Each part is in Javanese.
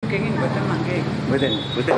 Kenging mboten mangke. Mboten, mboten.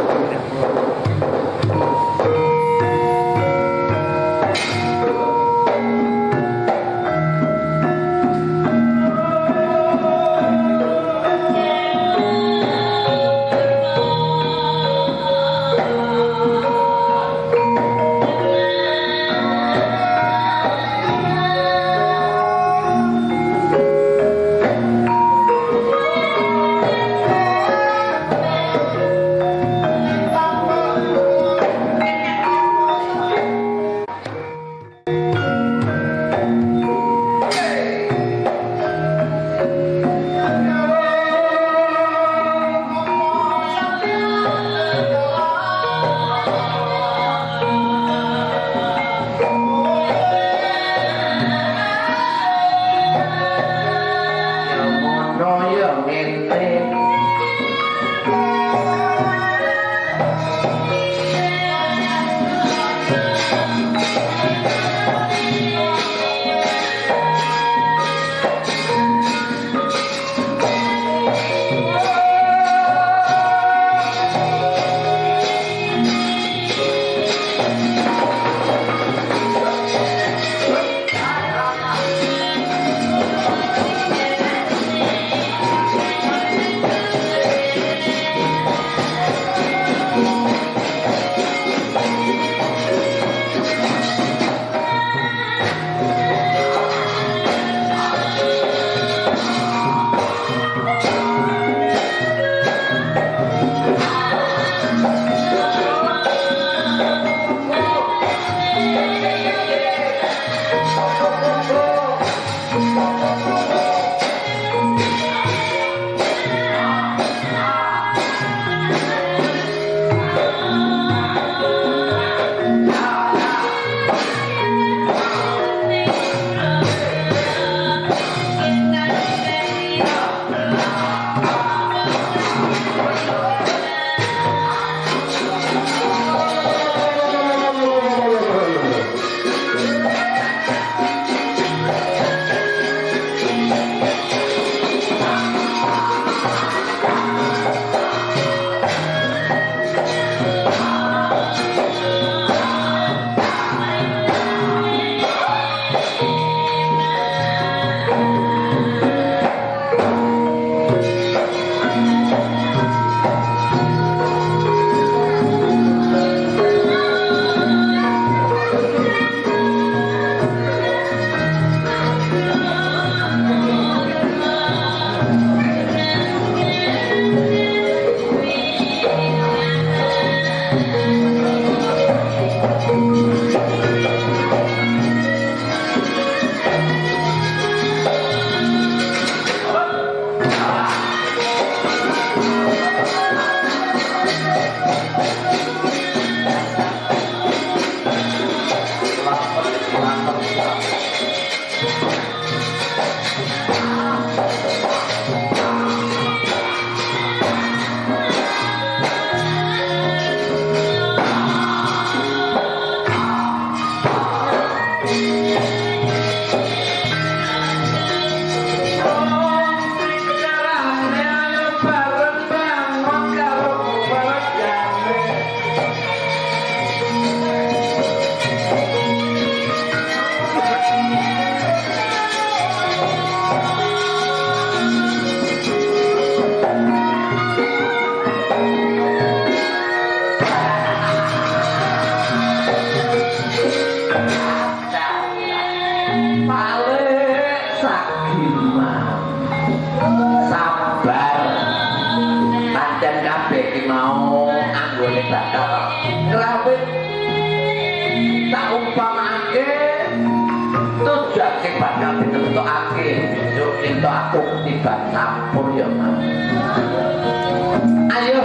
Ayo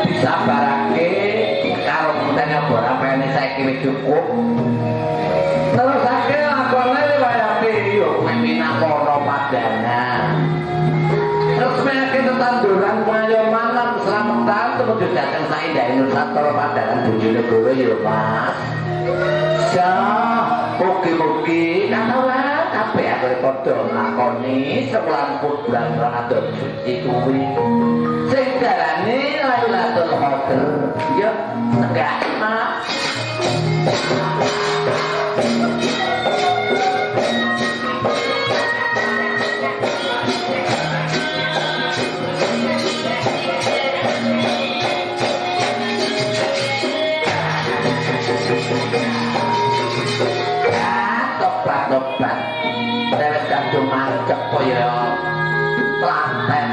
disabarake karo mutene ora pene saiki wis cukup. Terusake lakone wayahe yo kowe minangka padana. Terus menake tetanduran kaya malam slametan tumuju dhateng saindhahe Nusantara Padanan Bojonegoro yo Mas. Ya, mugi-mugi kanawan kabeh arep padha nglakoni sewulan bulan Ramadan suci kuwi. Sing obat lewat kadung mancep kaya telaten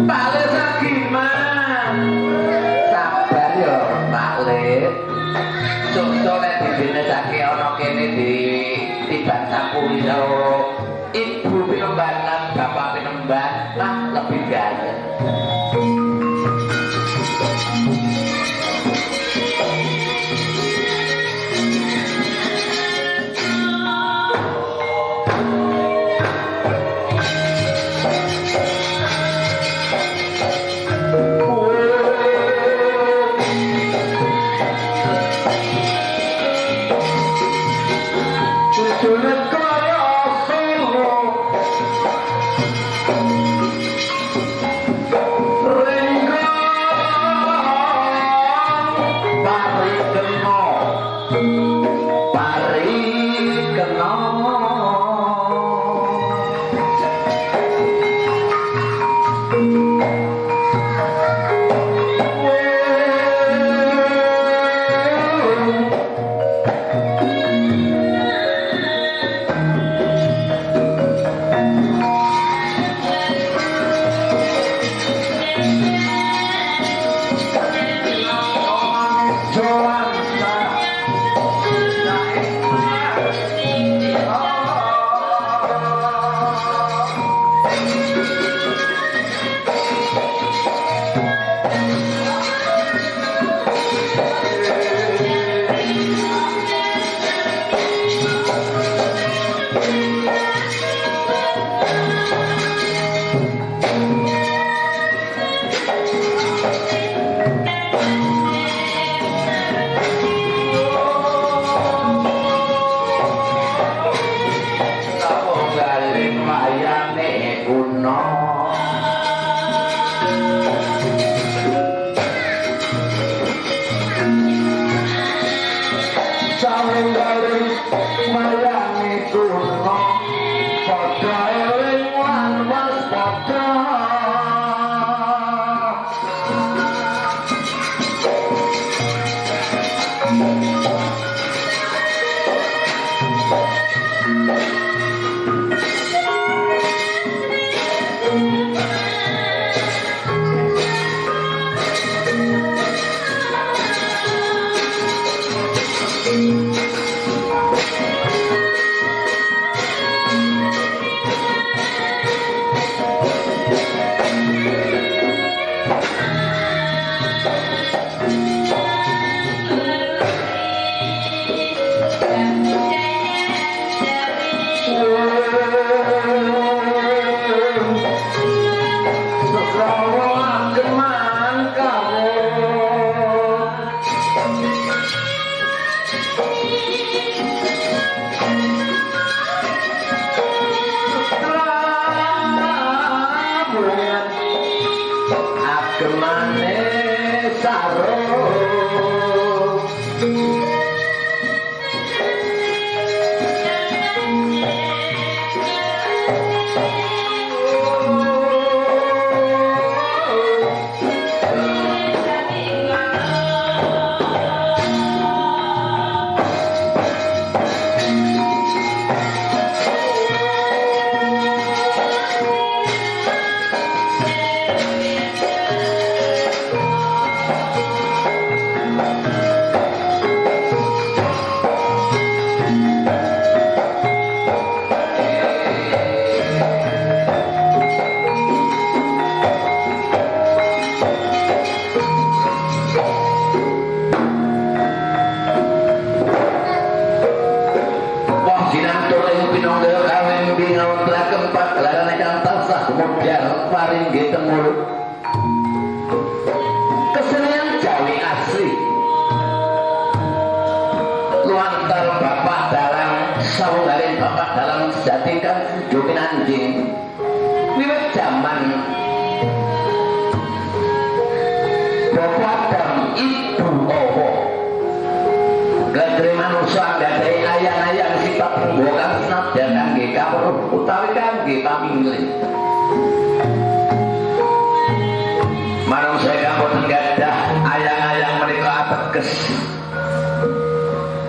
Pak Le sagiman sabar ya Pak Le sok-sok nek dibine sake ana kene di tiban sapuri karo ibu pinemban lan bapak pinemban lah lebih ganteng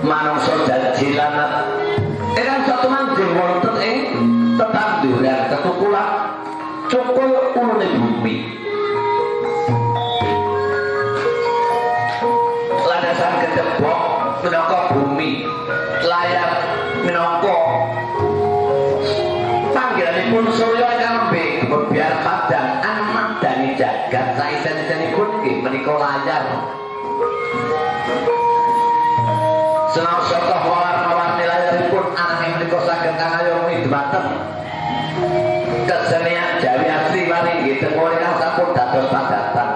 manungsa jajilan landasan gedebok minangka bumi, layar minangka panggilanipun surya kambe biar padang amat dari jagat saisen-isenipun nggih menika layar. Senasa warna-warni layaripun ananging menika saged kangayomi dhumateng kesenian Jawi asli mari nggih tenggo ingkang sampun dados padatan.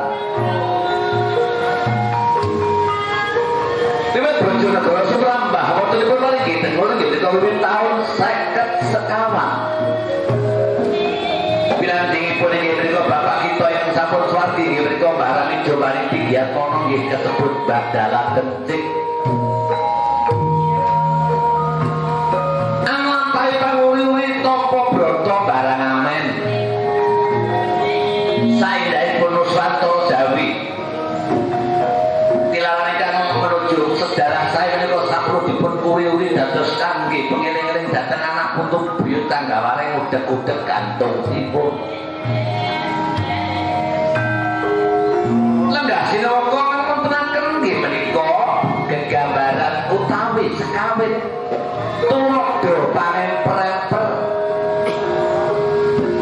Wiwit Bojonegoro Surambah wontenipun mari nggih tenggo nggih menika wiwit taun 50 sekawan. Pirantingipun inggih menika bapak kita yang sampun swardi inggih menika Mbah Ramijo Maring Tinggiatono nggih kasebut Badala Kencik. Anglampahi panguriwe Tapa Brata barang amen. Saindahipun Nuswantara Jawi. Tilaran ingkang menuju sejarah saya menika sampun dipun uri-uri dados kangge pengeling-eling dhateng anak putu buyut kang gawaring udeg-udeg gantosipun. Lenggah Sinawaka wontenaken nggih menika gegambaran utawi sekawit tulodo pangemper-emper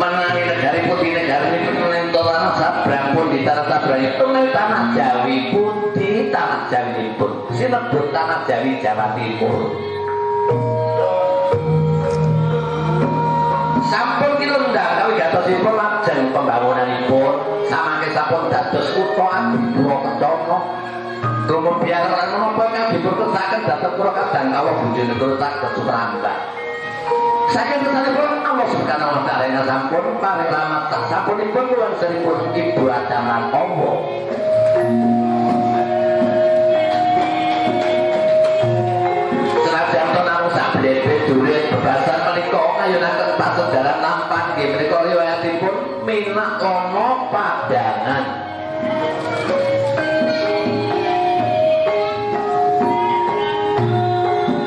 menangi negari putih negaripun menentolan sabrang pun di tanah sabrangipun tanah Jawi putih tanah Jawipun sinebut tanah Jawi Jawa Timur. Sampun kinundang kawigatosipun lajeng pembangunanipun samangke sampun dados kutha adi Purwokerto. Kemudian lan menapa kang diputusaken dhateng Purwokerto kawula Bojonegoro saged Surambah. Saking kesanipun Allah Subhanahu wa taala sampun paring rahmat sasampunipun kula seripun Ibu Adaman Ombo. Senajan to namung sablebet durit bebasan menika ngayunaken pasedaran lampan nggih menika riwayatipun Minak Lono Padangan.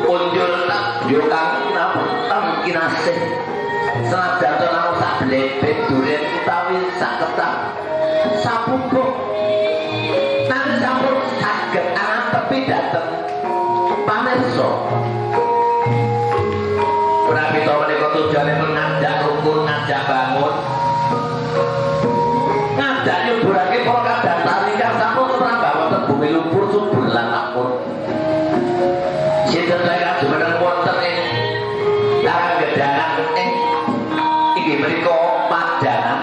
Unjul yukang kinasih senajan to namung sablebet durit utawi saketang sapupuk nang sampun saged antepi dhateng pamirsa. Menawi to menika tujuanipun ngajak rukun, ngajak bangun, ngajak nyuburake para kadatan ingkang sampun merambah wonten bumi lumpur subur lan makmur. Sinten wae kang jumeneng wonten ing larang gedangan inggih menika Padangan.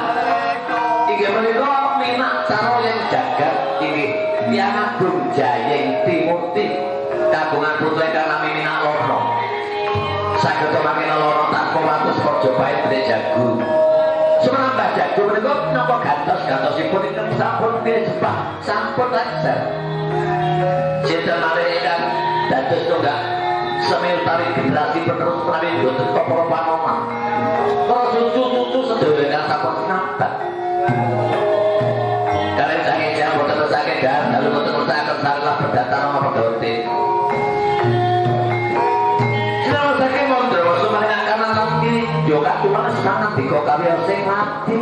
Inggih menika Minak Saroyeng Jagat inggih Hyang Agung Jayeng Timuti kagungan putra ingkang nami Minak Lono. Saged mangke loro tanpa wates Majapahit Gede Jagu. Surambah Jagu menika napa gantos-gantosipun ingkang sampun pinjebah sampun lengser. Sinten malih ingkang dados tunggak semiltari generasi penerus menawi boten para panomah. Para cucu-cucu sedaya ingkang sampun sinambat. Kalian saking jam boten saking dalan dalu boten saking salah berdata nama pegawai. Saking mondro sumaring kanan lan kiri yo katuman semangat diko karya sing mati.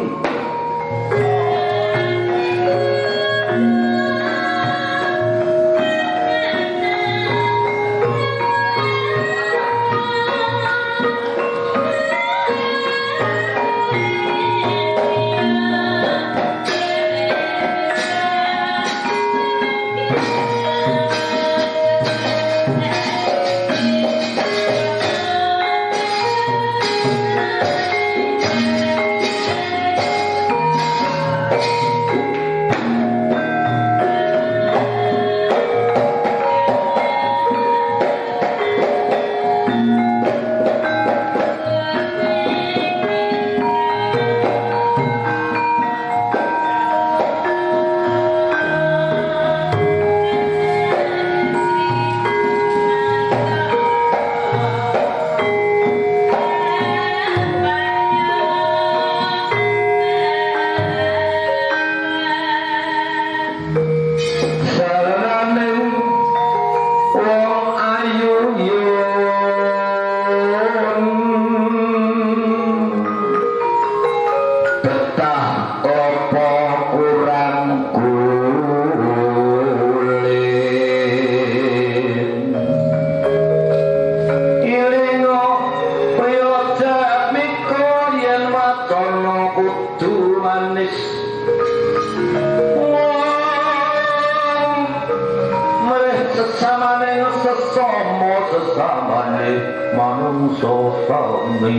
manungsa sami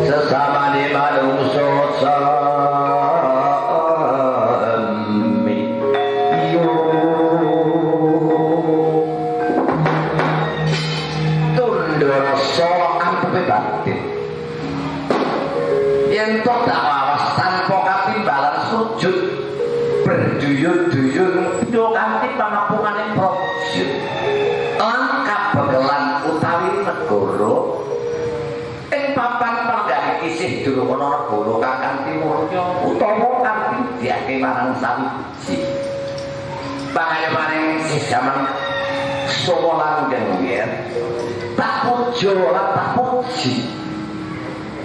sesamane manungsa sami yo tundursa ampepe batin yen tok dawas tanpa katimbalan sujud berduyun-duyun yo kanthi pangapunganing praja lan kabegelan utawi negara ing papan panggawe isih durung ana negara kakang timurnya utawa kanthi diake marang sawiji pangayomaning jaman Soma langgeng yen tak puja lan tak puji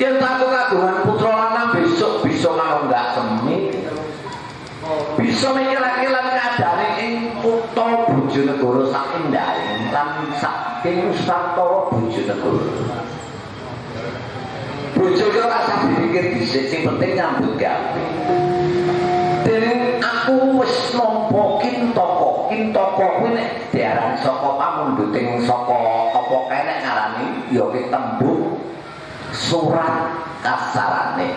yen tak kagungan putra lanang besok bisa ngalonggak semi bisa mikir-mikiran keadaan ing kutha Bojonegoro sak endahing lan saking Nusantara Bojonegoro. Bojo iki ora usah dipikir dhisik, sing penting nyambut gawe. Dening aku wis nampa kintaka kuwi nek diaran saka pamundhuting saka apa kae nek ngarani ya ki tembung surat kasarane.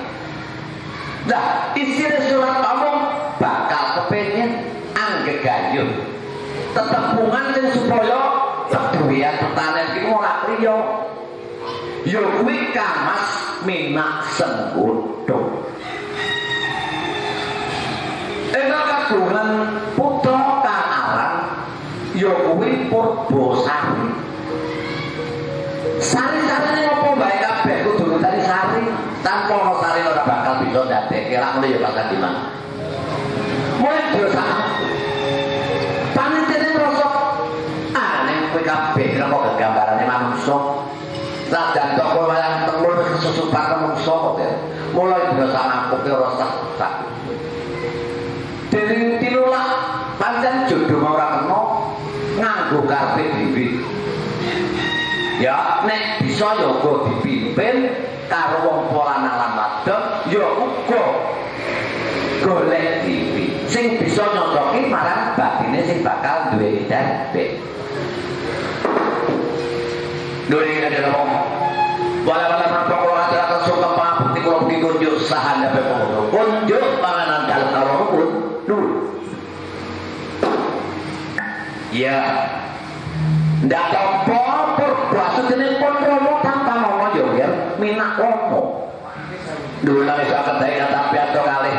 Nah, isine surat omong bakal kepengin anggegayuh tetepungan sing supaya keduwian pertanen iki ora kriya ya kuwi kamas minak sengkuthuk ena kagungan putra kang aran ya kuwi Purbasari sari-sarine apa bae kabeh kudu nutari sari tanpa ana sari ora bakal bisa ndadekke lak mulih ya bakal dimang mulai dosa panitene ngrasa ning kowe kabeh kok gambarane manungsa sadan kok wayang telur kesusupan manungsa kok mulai dosa angkuke rasa tak dening tinulak pancen jodoh ora kena nganggo karpet bibit ya nek bisa ya uga dipimpin karo wong lanang lan wadon ya uga golek diri sing bisa nyocoki marang batine sing bakal duwe dadi duwe ngene lho wala-wala menapa kula aturaken suka pangabekti kula mugi kunjuk sahandhape panggono kunjuk panganan dalem karo pun dulu ya ndak apa Purbasudene pun Rama tanpa Rama ya yer minak Rama dolan iso kedai tapi ado kalih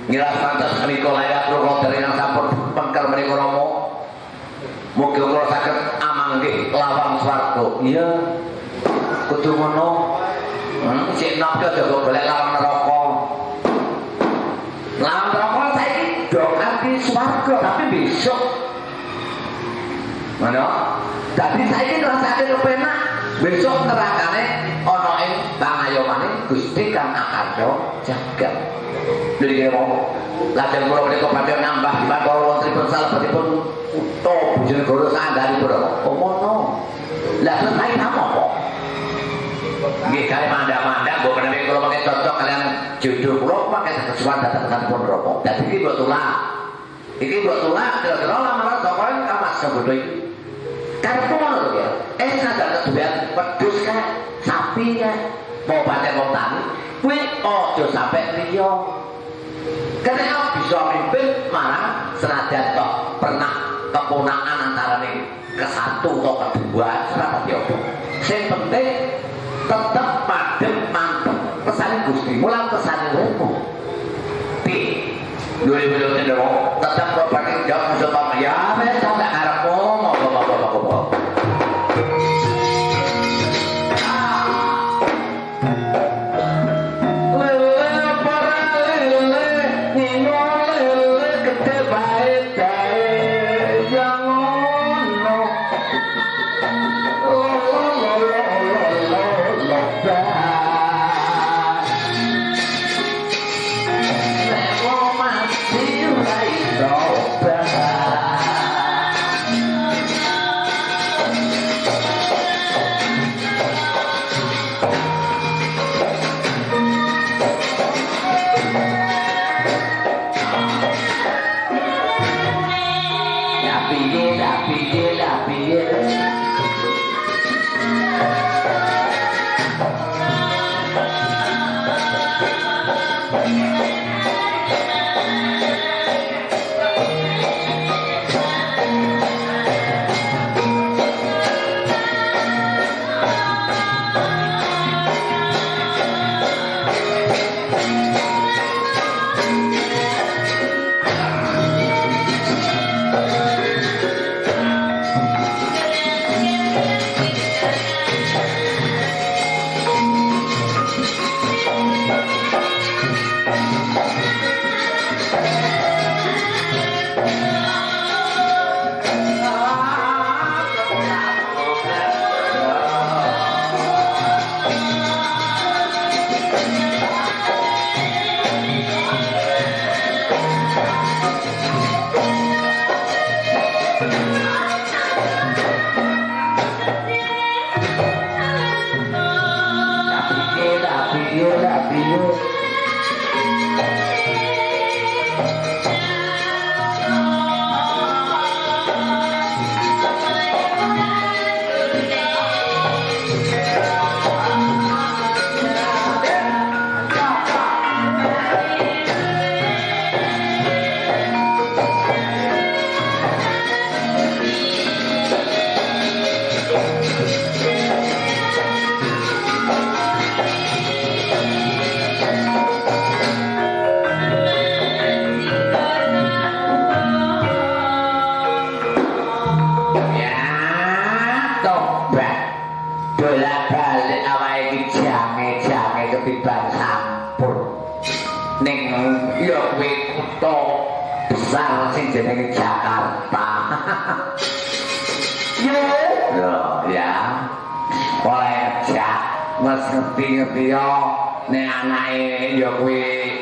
ngiras pantes menika layak kula dereng sampun pengker menika Rama mugi kula saged amanggih lawang swarga iya kudu ngono sik napa aja golek lawang neraka lawang neraka saiki do kanthi swarga tapi besok mana dadi saiki ngrasake kepenak besok nerakane ana ing pangayomane Gusti Kang Akarya jagat dene wong lajeng kula menika badhe nambah dipun wontenipun salebetipun kutha Bojonegoro sandhanipun ngono lha terus saiki napa nggih kali mandak-mandak mbok menawi kula mangke cocok kalian jodoh kula mangke kesuwan dateng-dateng neraka dadi iki mbok tulak kira-kira lamaran saka kamas bodoh iki karep ngono ya sadar keduwean wedhus kae sapi kae mau pancen wong tani kuwi aja sampe liya karena bisa mimpin marang senajan toh pernah keponakan antarane kesatu atau kedua serapa diopo sing penting tetep padem mantep pesane Gusti mulang pesane uripmu pi duwe video tetep propane jawab sapa ya wis tak karepmu mau ngerti yo nek anake yo kuwi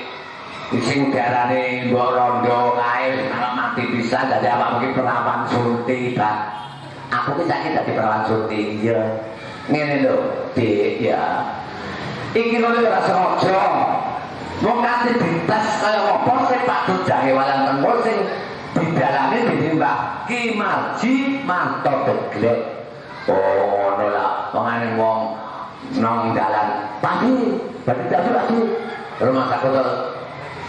sing diarani mbok rondo kae kalau mati bisa dadi awak iki perawan surti Pak. Aku ki saiki dadi perawan surti iya. Ngene lho, Dik ya. Iki lho ora sengaja. Wong kate dites kaya apa sing Pak Dujange walang tenggo sing didalami dening Mbak Ki Marji Manto Deglek. Oh ngono lah, wongane wong nang dalan pagi berarti tadi rumah sakit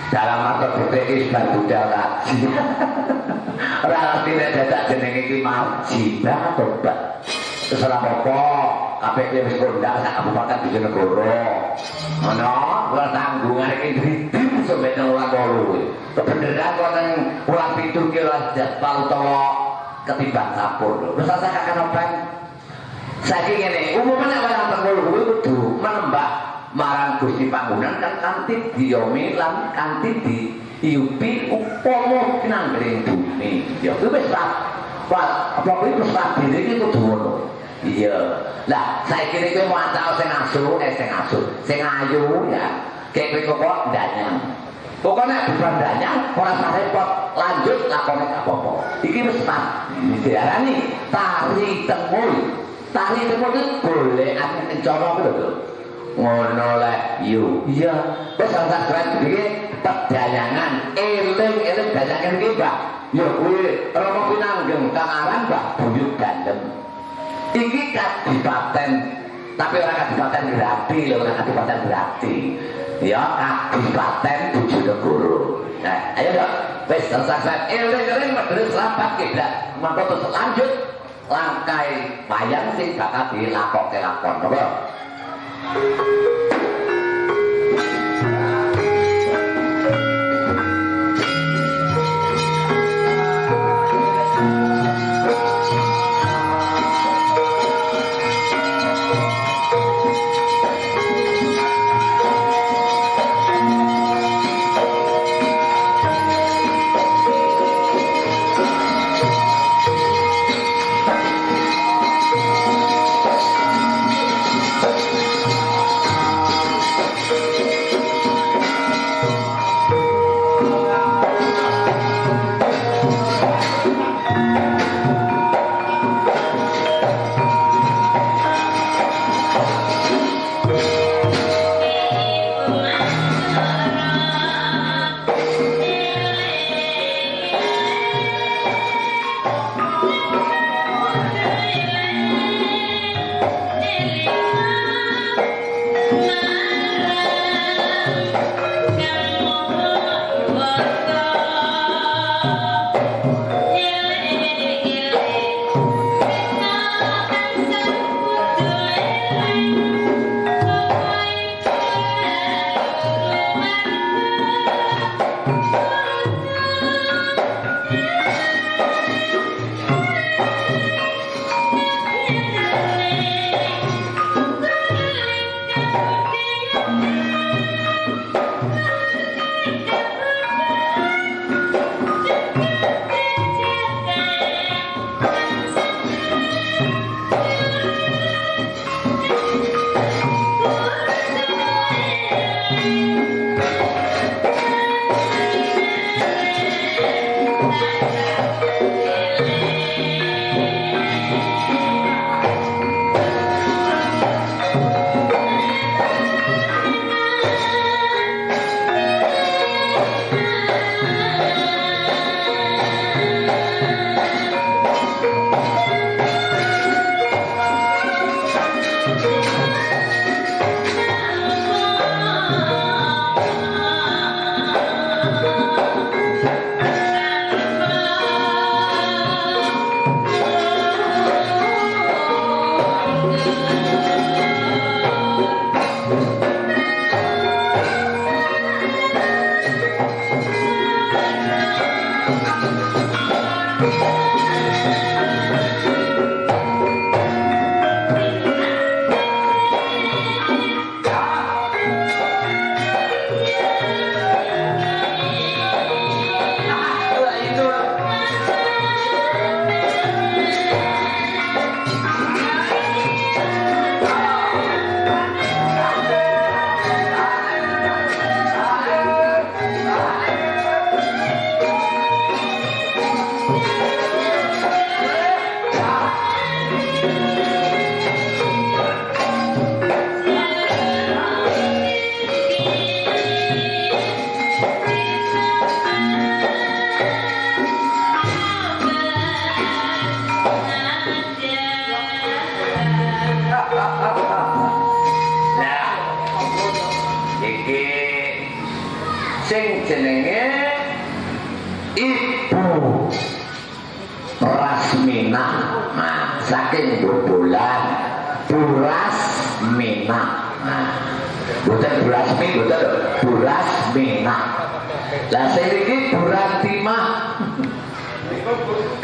dalam Manto Deglek iki budal kaji. Ora tidak dadak jenenge Ki Marji bah tobat. Terserah apa kabeh wis kondak sak Kabupaten Bojonegoro. Ana ora tanggungan iki dridim sampe nang ora loro. Kebeneran kok nang ora 7 ki ora jadwal utawa ketimbang kapur. Wis sak kakek open. Saiki ngene, umumane orang tenggol kuwi kudu menembah marang Gusti Pangunan kan kanthi diomi lan kanthi diiupi upama kinanggring bumi. Ya kuwi wis apa kuwi wis dhewe iki kudu ngono. Iya. Lah saiki iki maca sing asu, sing ayu ya. Kayak kowe kok ndanyang. Pokoknya bukan ndanyang ora usah repot, lanjut lakone apa-apa. Iki wis diarani tari tengul. Tari tengul iki golekane kencana kuwi lho. Ngono lek yo. Iya. Wis ora keren iki pedayangan, eling-eling dayangan iki, Mbak. Ya kuwi Rama Pinanggeng Kangaran Mbak Buyut Gandem. Iki Kadipaten, tapi orang Kadipaten Grati, orang Kadipaten Grati. Ya, Kadipaten Bojonegoro. Nah, ayo dong, wis selesai. Eling-eling medhus rapat kiblat. Mangko terus lanjut langkai wayang sing bakal dilakokke lakon. Napa? sing jenenge Ibu Rasmina. Nah, saking bobolan Burasmina. Nah, bukan Burasmi, bukan Burasmina. Lah sing iki Burantimah.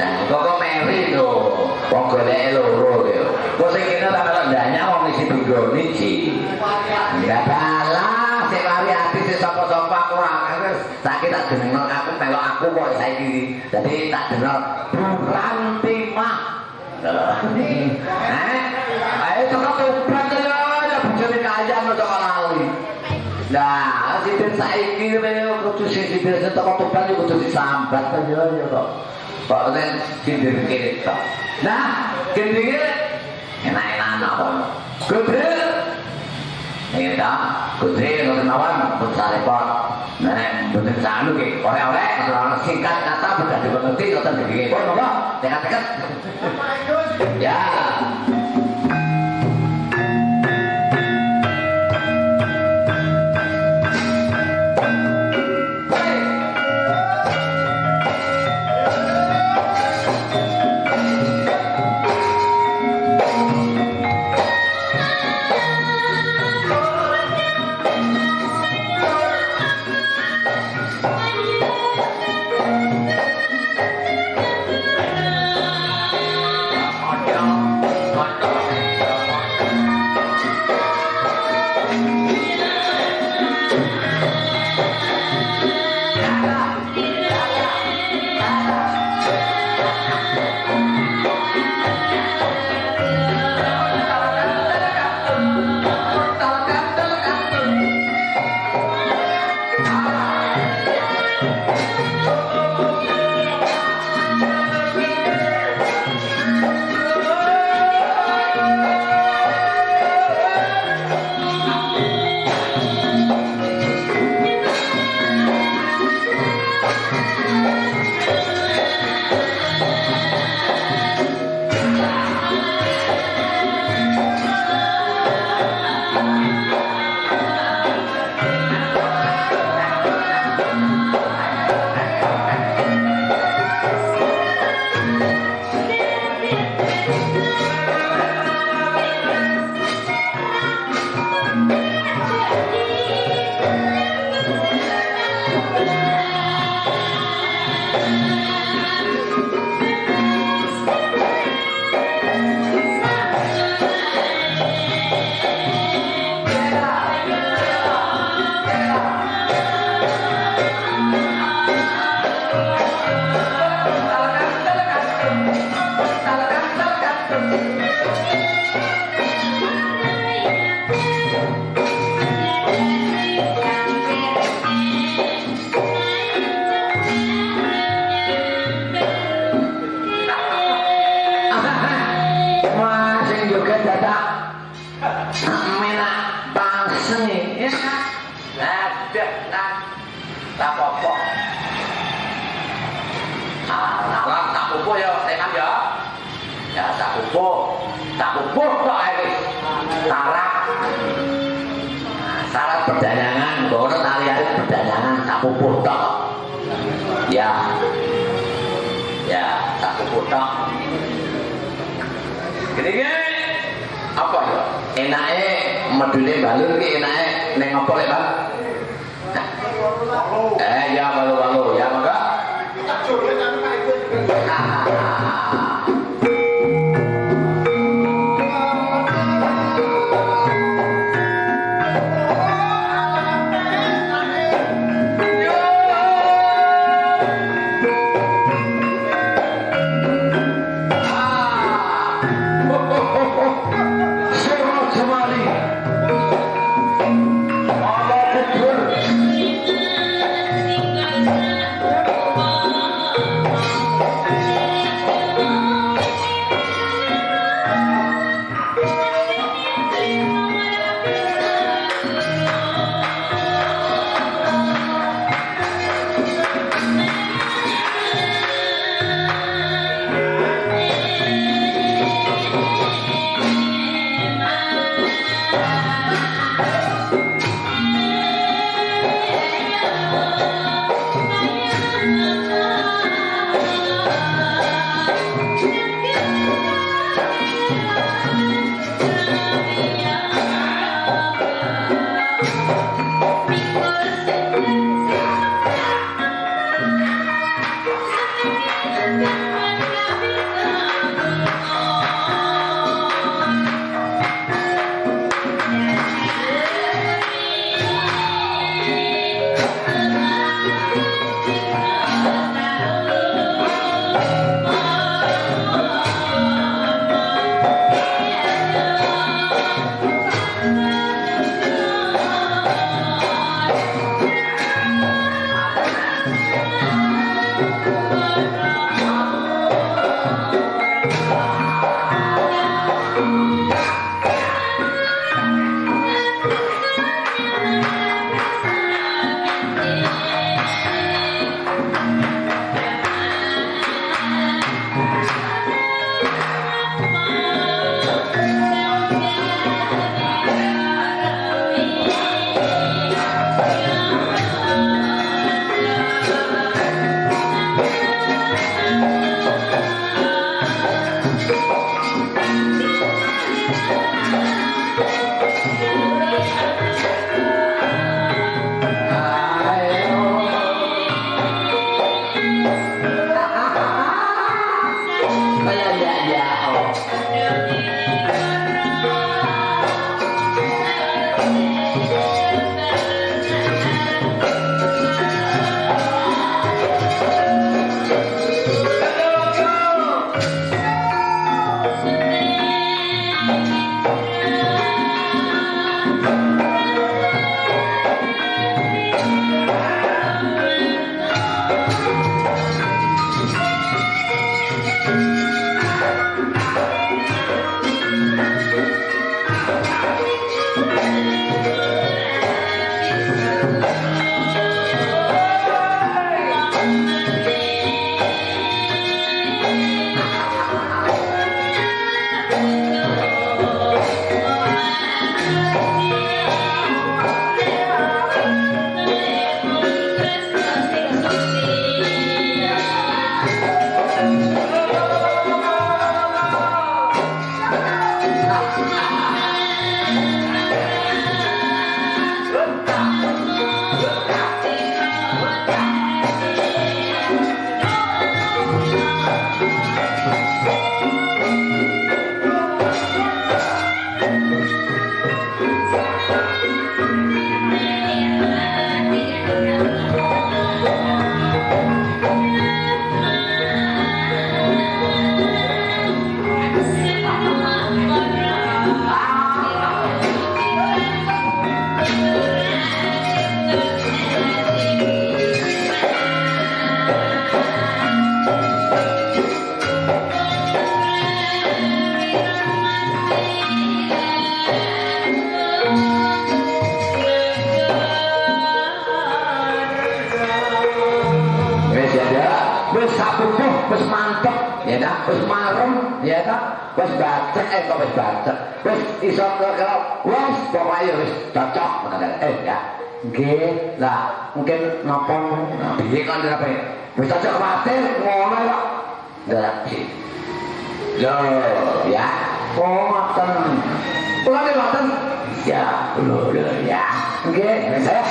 Nah, kok meri to. Wong golek loro yo. Kok sing kene tak kok ndanya wong isi bingung iki. Enggak balas sing lari ati sing sapa-sapa aku ora saiki tak jeneng aku melok aku kok saiki. Dadi tak jeneng Burantimah. Ayo teko tobat yo ya bojone kaya metu lali. Nah, sing saiki kudu sing biasa teko tobat kudu disambat yo kok. Kok nek sindir kene tok. Nah, kene enak-enak apa? Gede. Ini dah, gede nol mawon besar repot. Nah, betul sanu ke, oleh-oleh kalau singkat kata sudah dimengerti kata begini. Oh, nopo, dekat-dekat. Ya. Hãy subscribe cho kênh Ghiền Mì Gõ để không bỏ lỡ tak apa-apa. Nalar tak pupuh ya tenan ya. Ya tak pupuh kok wis. Syarat perdanyangan, ngono tali-tali perdanyangan tak pupuh tok. Ya. Ya, tak pupuh tok. Gini-gini. Apa ya? Enake medune balur iki enake ning apa lek, Bang? Ya balu-balu ya mangga. wis sapupuh wis mantep ya ta wis marem ya ta wis bacek kok wis bacek wis iso karo wis pokoke wis cocok ya nggih lah mungkin napa piye kan ape wis cocok kuwatir ngono kok ngerti lho ya ngoten kula ngoten ya lho ya nggih saya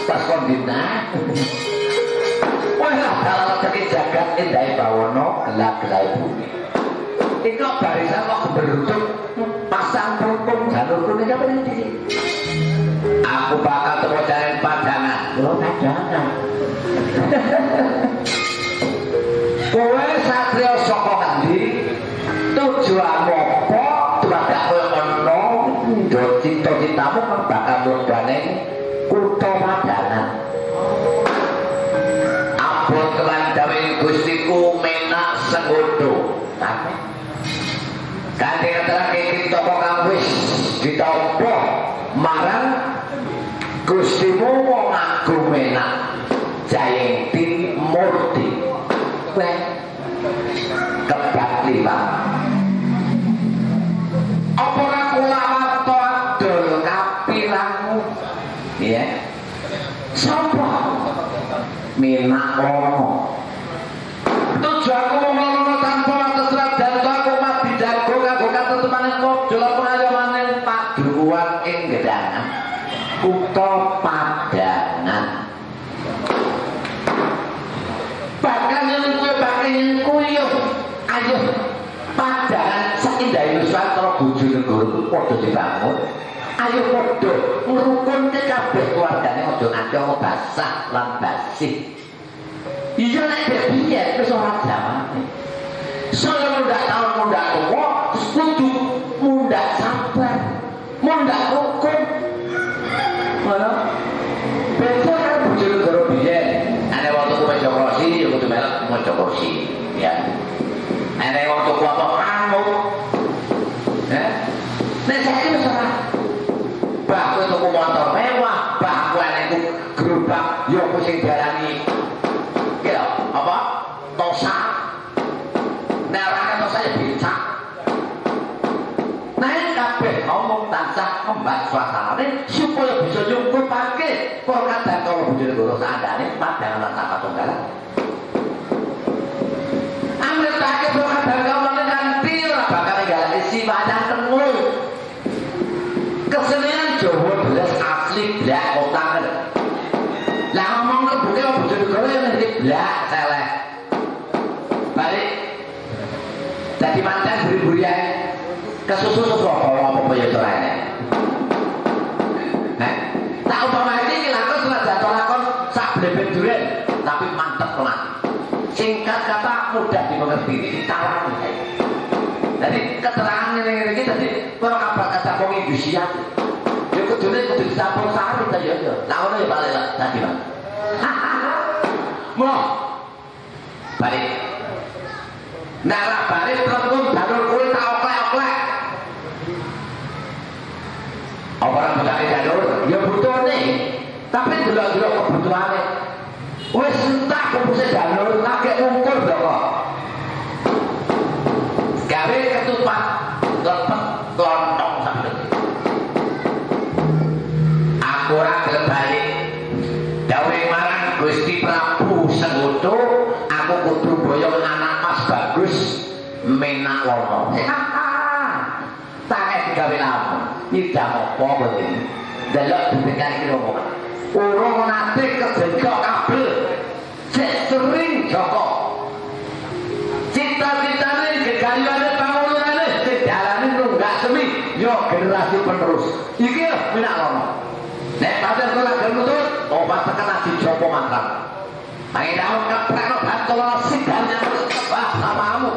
pas kondina wah kalau rezeki jagat indai bawono gelap-gelap bumi itu barisan kok beruntung pasang punggung jalur kuning apa ini aku bakal terus cari padangan lo padangan kowe satrio saka ngendi tujuan apa tuwadak kowe ono ndo cita-citamu kan bakal mlebane kutha Padangan. Abot kelan dawuh Gustiku menak senggodo. Kanthi ngeterake kitapa kang wis ditampa marang Gustimu wong agung menak Jayenti Murti. Kowe kebat liwat. Apa ora kula wato adol kapilangmu? Ya. Sapa? Menak ono. Tujuanku ngono tanpa atas dan aku mati jago kanggo katetemane kodho pengayomane padukuan ing Gedangan. Kutha Padangan. Bahkan yang kowe bakal kuyuh. Ayo Padangan sakindah Nusantara Bojonegoro padha dibangun. Ayo padha ngrukunke kabeh keluargane aja nganti basah lan basih. Iya nek dek piye wis ora jamane. Saya mundak taun mundak tuwa terus kudu mundak sabar. Mundak rukun. Mana? Besok kan Bojonegoro biyen. Ane waktu ku meja kursi ya kudu melok meja kursi. Ya. Ane waktu ku apa manuk. Nek saiki wis ora bah kowe tuku motor mewah, bah kowe nek gerobak ya kowe sing diarani kira apa? Tosa. Nek ora tosa ya becak. Nah kabeh ngomong tansah kembang suasanane supaya bisa nyukupake Kadang kalau Bojonegoro sadane Padangan lan Satunggalan. Ambil takip Kadang kalau nanti ora bakal ninggalake siwacan tengul. Kesenian Jawa belas asli blak otak. Lah ngomong rebuke Bojonegoro yang ngerti blak celeh. Balik Jadi mantan beri-beri ya kesusu apa ya caranya. Nah, tak umpama ini lakon sudah jatuh lakon sak blebet durian tapi mantep banget. Singkat kata mudah dimengerti, ditawarkan. Jadi keterangan ini tadi kalau kabar kata wong indusiat. Ya kudune kudu dicampur sari ta ya ya. Lah ngono ya balik lah tadi, Bang. Mo. Balik. Nek ora balik terus jalur kuwi tak oklek-oklek. Apa ora butuh jalur? Ya butuh nih. Tapi delok-delok kebutuhane. Wis entak kepuse jalur lagi ngumpul kok. Gawe ketupat lepet klontong sampe. Aku ora gelem balik. Dawe marang Gusti Prabu Senggoto, aku kudu boyong anak Mas Bagus Menawono. Tak gawe lamun. Nyidam apa kowe iki? Delok duwekan iki opo? Urung nate kejejok kabel. Cek sering Joko. Cita-citane gegayane pangulurane sejalane nunggak semi yo generasi penerus. Iki lho Menawono. Nek padha kula gemutut obat tekan aji Joko mantap. Ayo daun kepreno batul sidane bah namamu.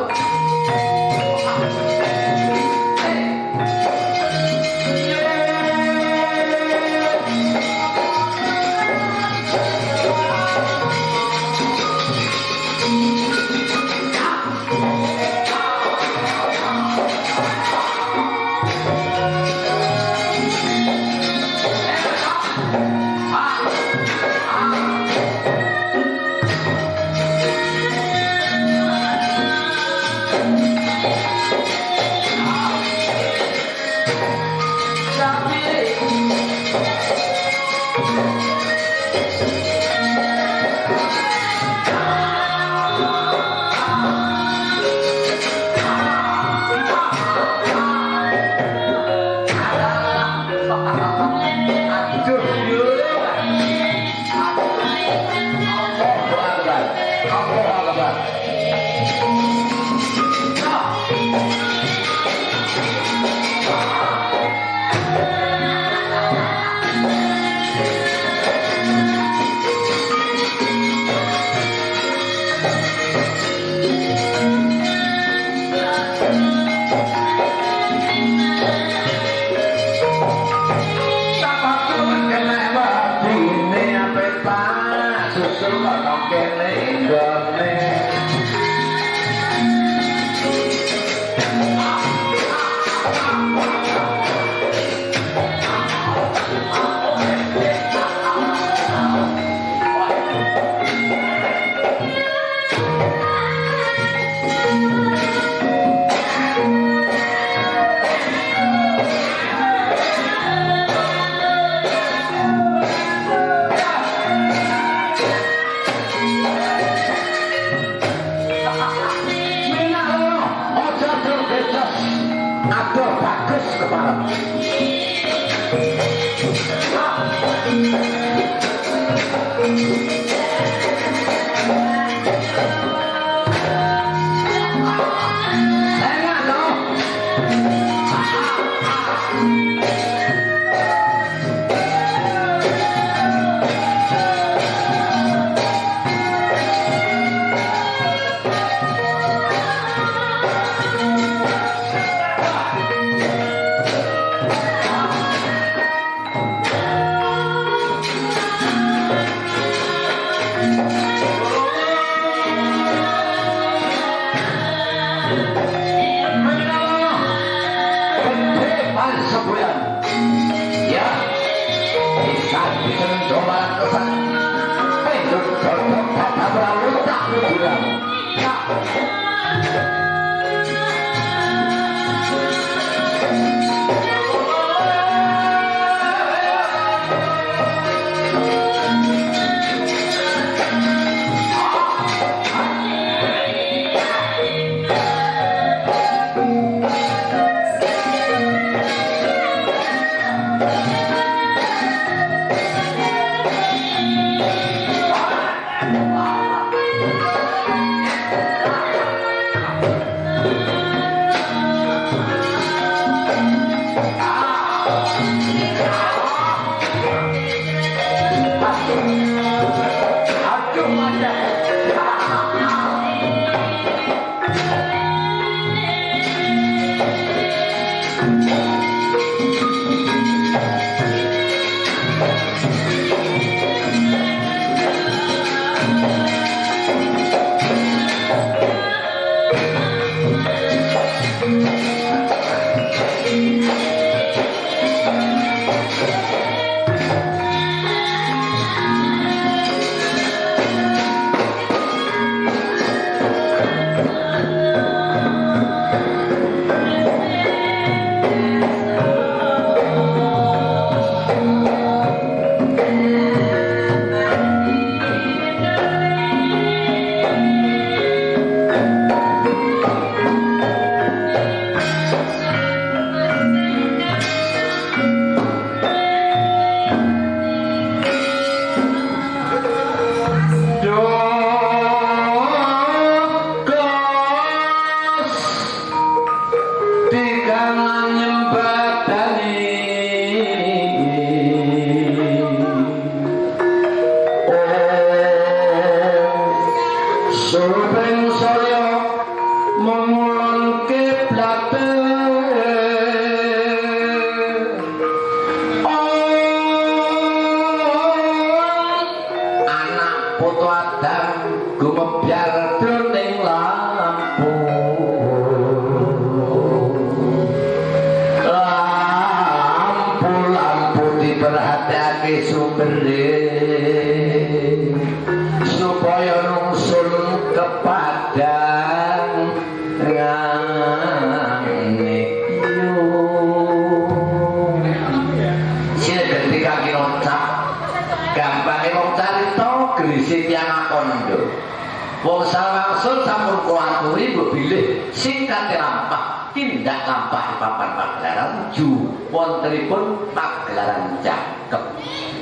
Wong salangsul sampun kuaturi mbok bilih sing kate lampah tindak lampah papan pagelaran ju wontenipun pagelaran jangkep.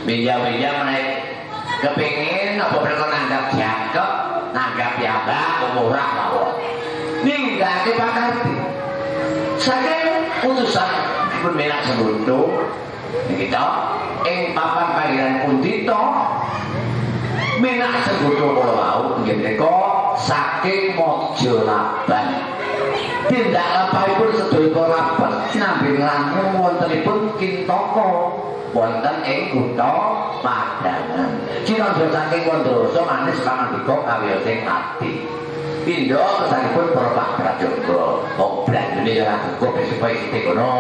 Meja-meja menaik kepengin apa perlu nanggap jangkep, nanggap piyambak murah mawon. Ninggake pakarti. Saking putusan dipun menak semono kita ing papan pagelaran pundi to menak sebuto kala wau nggih menika saking Mojo Laban. Tindak lampahipun sedaya Laban nampi langkung wontenipun Kintaka wonten ing kutha Padangan. Cinandra saking Wandasa manis pangandika kawiyos ing ati. Pindha kesanipun para Pak Prajogo. Kok blandune ya ora cukup supaya sithik kono.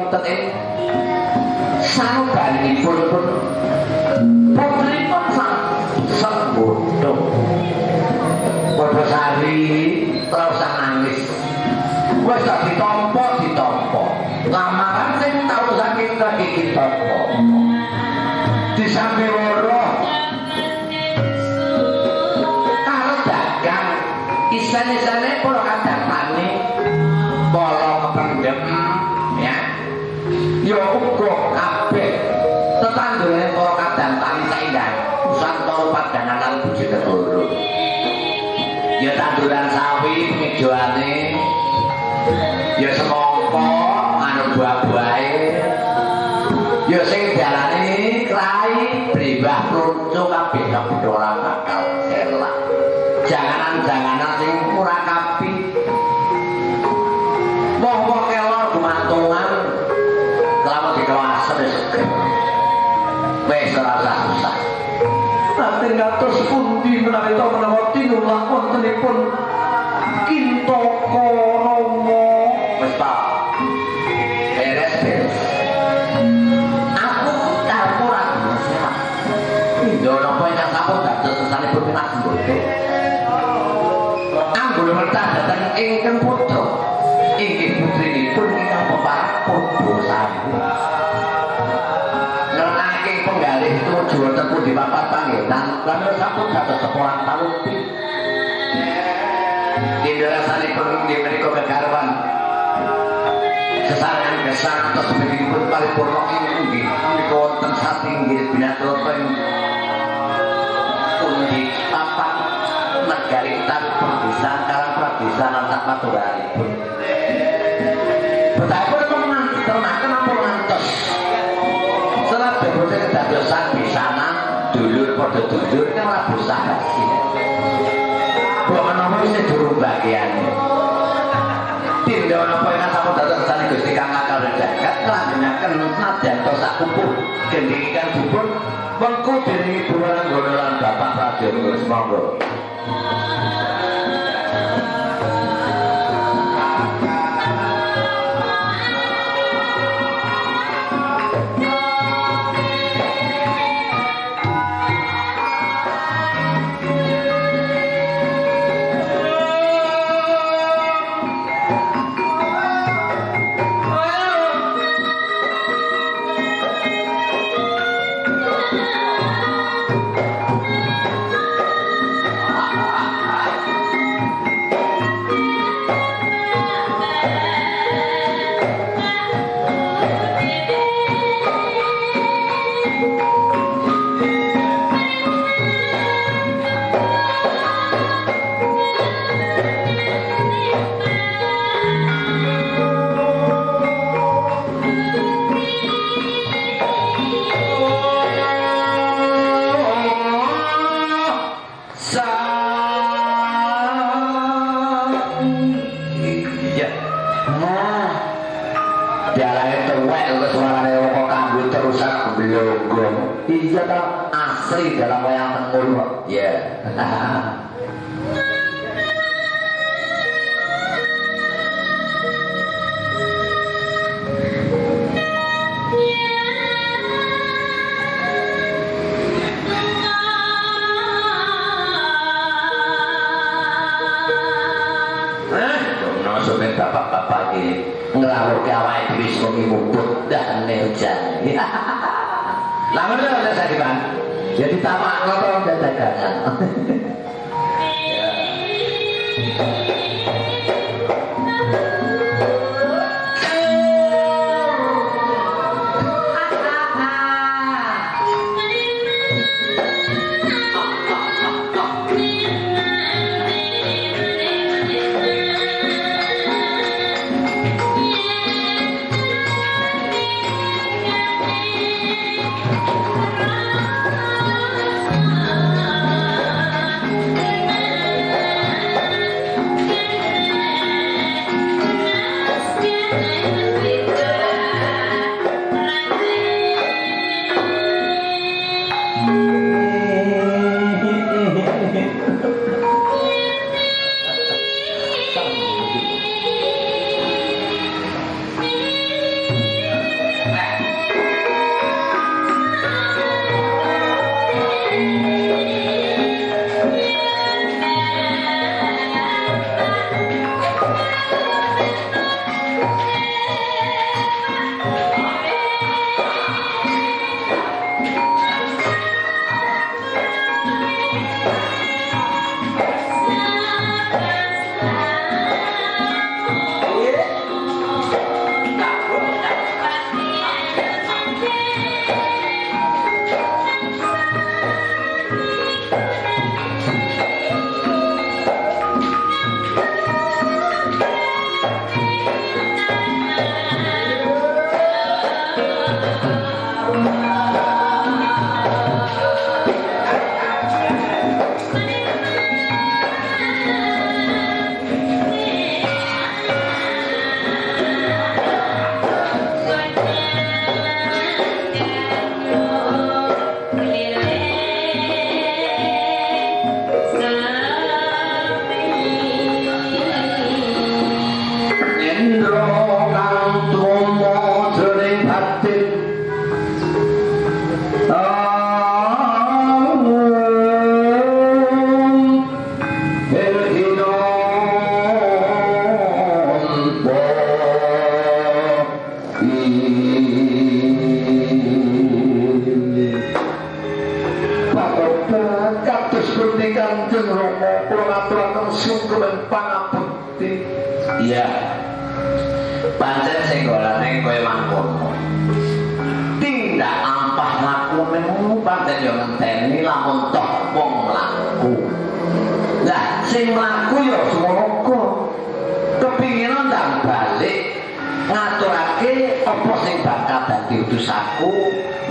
wonten ing sanubanipun pun putrinipun sembodho padha sari terus nangis wis tak ditampa lamaran sing tau saking iki tampa disampe loro karo dagang isan-isane para kadangane para kependem ya uga kabeh tetanggane para kadang tani saendah Nusantara Padanan lan Bojonegoro ya tanduran sawi pengijoane ya semangka anu buah-buahe ya sing diarani krai brembah runcu kabeh kabeh ora bakal selak janganan-janganan sing ora kapi wong-wong kelor gumantungan kelama dikewasen wis ora usah nanti ngatos pundi menawi to menawa tinulak wontenipun Kintaka Rama wis Pak beres aku karo ora sewa indho napa ingkang sampun dados sesanipun pinak sembodho anggone mertah dhateng ingkang putra inggih putrinipun ingkang peparak padha sami nenake penggalih tuju wonten pundi papat panggenan lan sampun dados sepuhan palupi Dindrasanipun inggih menika kegarwan sesarengan gesang atau sebenaripun paripurna inggih menika wonten satinggil binatrata ing pundi papan negari utawi perdisan karang perdisan lan maturipun betapun menanti tenaken ampun ngantos serat debote kedadosan pisanan dulur padha dulur kang Prabu Sahasi kok menapa isih durung bagiane tindak napa ingkang sampun dados sani Gusti Kang Kakal jagat langgengaken nadyanto sakupuh gendhikan dipun mengko dening Ibu Ranggana lan Bapak Prajogo monggo iya tak asli dalam wayang tenggul ya bapak-bapak ini ngelawuke awake dhewe wis ngimuput dane hujan lamun ora saya Bang. Ya ditamakno to dagangan. Kanjeng Rama kula ngaturaken sungkem pangabekti. Iya. Pancen sing golane kaya mangkono. Tindak ampah lakune pancen yo ngenteni lamun tok wong mlaku. Lah sing mlaku yo semoga kepingin ndang balik ngaturake apa sing bakal dadi utusanku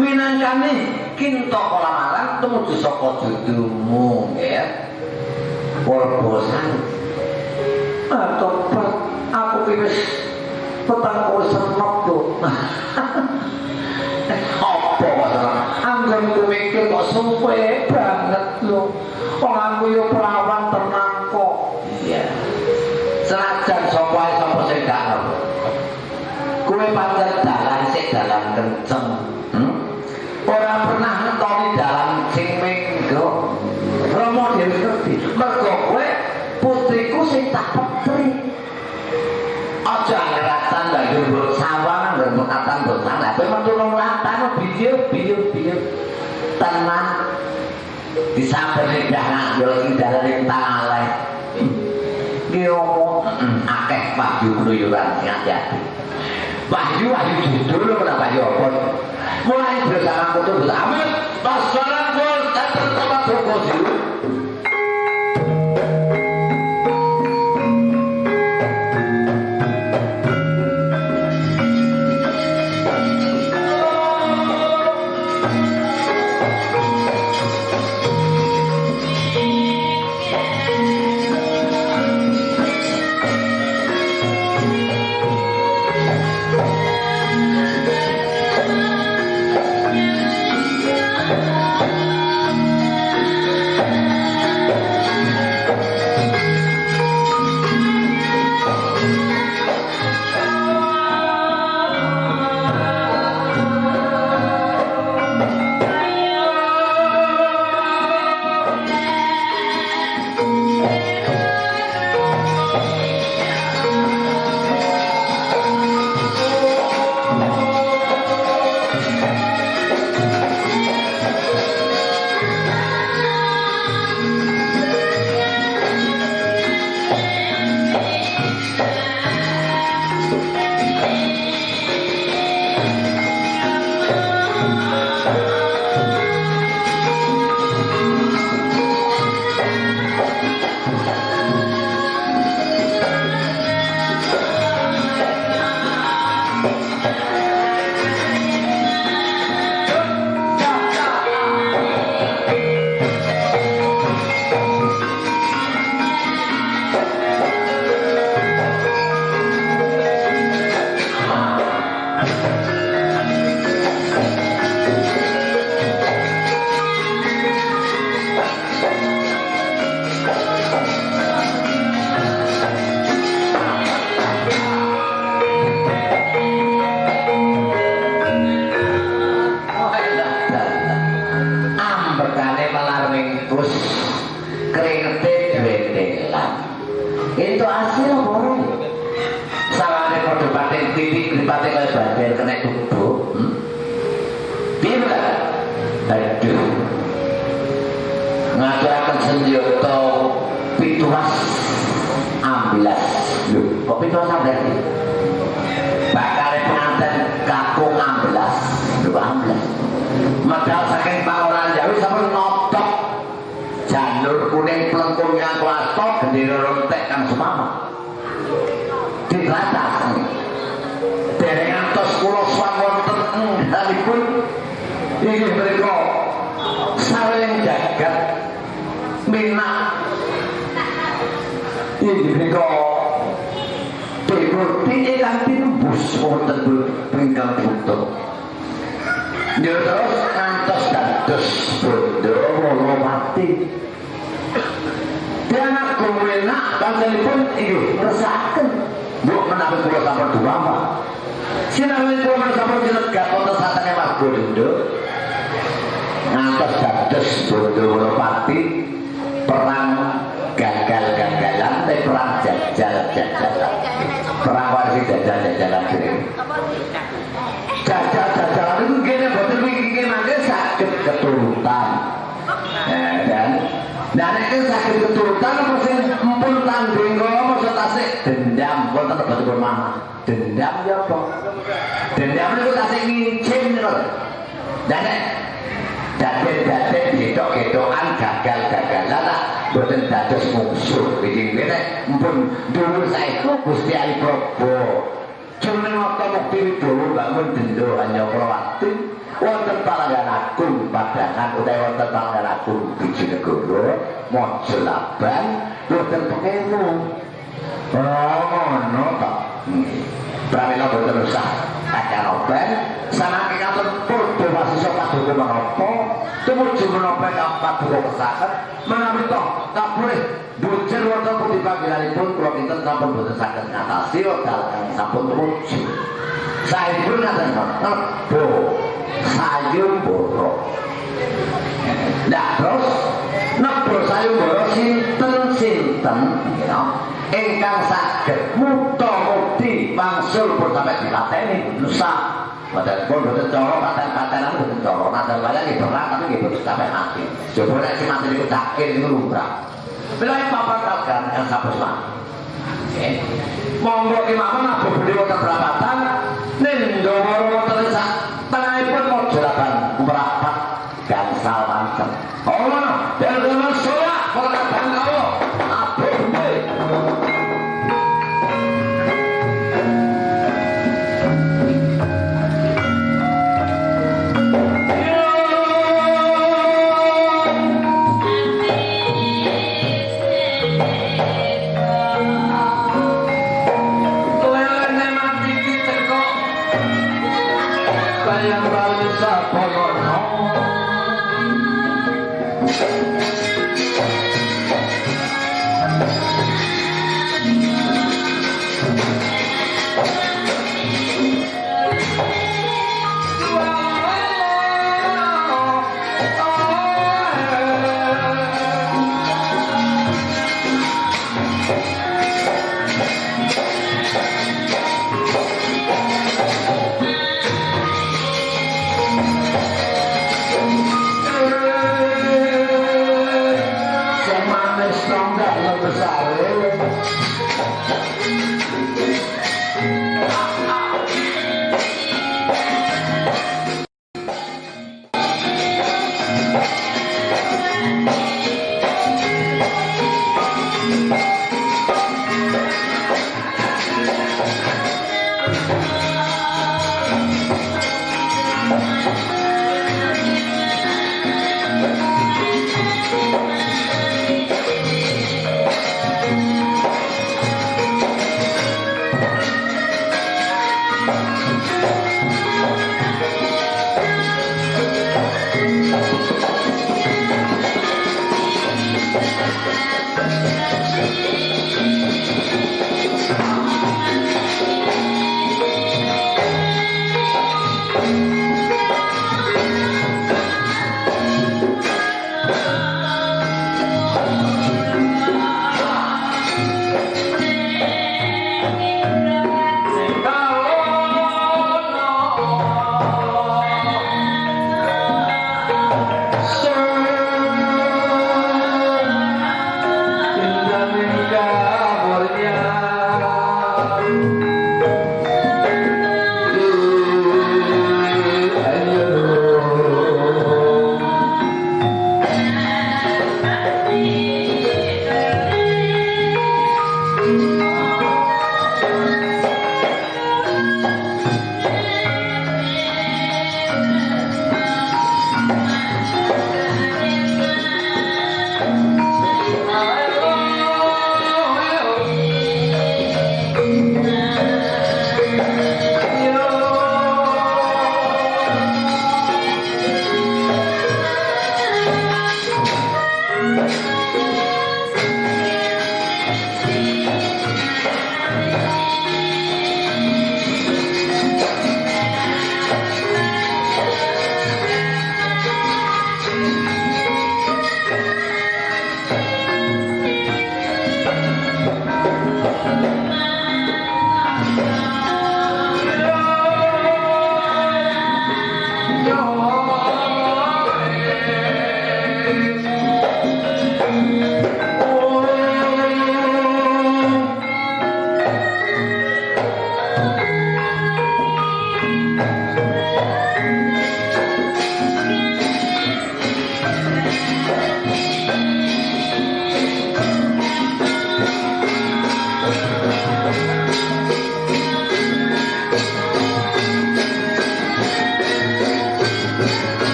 minangkane kinto lamaran tumuju saka judumu ya. Bosan atau aku wis petang senep tuh. Apa masalah? Anggon ku mikir kok suwe banget lho. Wong aku yo perawan tenang kok. Iya. Senajan sapa sing gak ngerti. Kowe pancen dalan sik dalan kenceng. Ora pernah ngetoni dalan sing minggo. Romo dhewe ngerti. Mergo kowe putriku sing tak petri. Aja ngeratan banjur sawang nang katan bosan. Lah kowe metu nang latan biyo tenang. Disamper dah yo sing dalan tak alay. Ki omong akeh wahyu kluyuran hati-hati. Wahyu judul kenapa yo apa? Mulai bersama kutu amin. Wassalamualaikum warahmatullahi wabarakatuh. rebutan apa sing empun tanding kok maksud tasik dendam wonten betul mana dendam ya apa dendam niku tasik ngincin lho dan daden-daden gedok-gedokan gagal-gagalan lah boten dados musuh iki nek empun dulu saestu Gusti Ali Prabu jeneng apa mukti dulu bangun dendo hanya Prawati wonten Palanggan Agung Padangan utawa wonten Palanggan Agung Bojonegoro Mojolaban boten pekemu ngono to pramila boten usah kacanoben sanake katon padha wasisa paduka menapa tumuju menapa paduka kesaken menawi to kapurih bujur wonten pundi panggilanipun kula kinten sampun boten saged ngatasi wekdal kang sampun tumuju saipun ngaten Nebo Sayembara nah terus Nebo Sayembara sinten-sinten ingkang saged muta-mukti wangsul pun sampai dipateni nusa padahal pun boten cara paten-patenan boten cara nadal wayang nggih perang tapi nggih boten sampai mati coba nek si mati niku dakil niku lumrah Bilai papan kalkan yang sapus lah monggo imaman abu beli wonten perapatan nindo wonten sak tengahipun Mojolaban merapat gangsal wonten oh mana dalem soya perapatan kawo abu beli yang bangsa Polono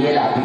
piye.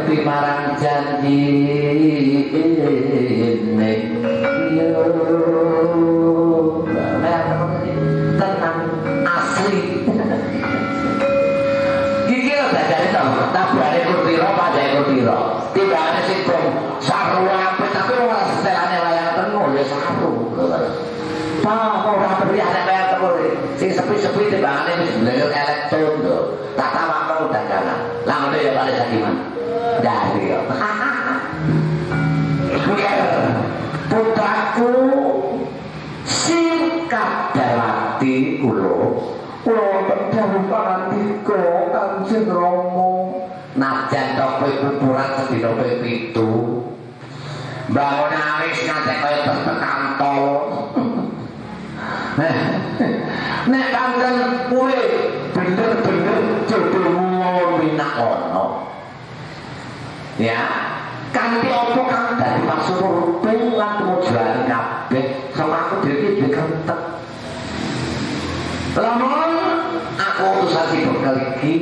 ngerti marang janji ini yo tenang asli gigi lo dadane to tabane kutira padane kutira tibane sing sarwa apik tapi ora setelane layang tengah ya saru Pak ora beri arek layang tengah sing sepi-sepi tibane wis blenyo elektron to tak tawakno dagangan lah ngono ya Pak Sadiman dari yo putraku singkat Dawati kula pedhawu parandika Kanjeng Rama najan to kowe kuburan sedina kowe 7 bangun awis ngantek kaya tertekantol nek kangen kowe bener-bener jodohmu minakono ya kanthi apa kang dadi maksud rupeng lan tujuan kabeh sama aku dhewe iki kentek lamun aku utusan si bekal iki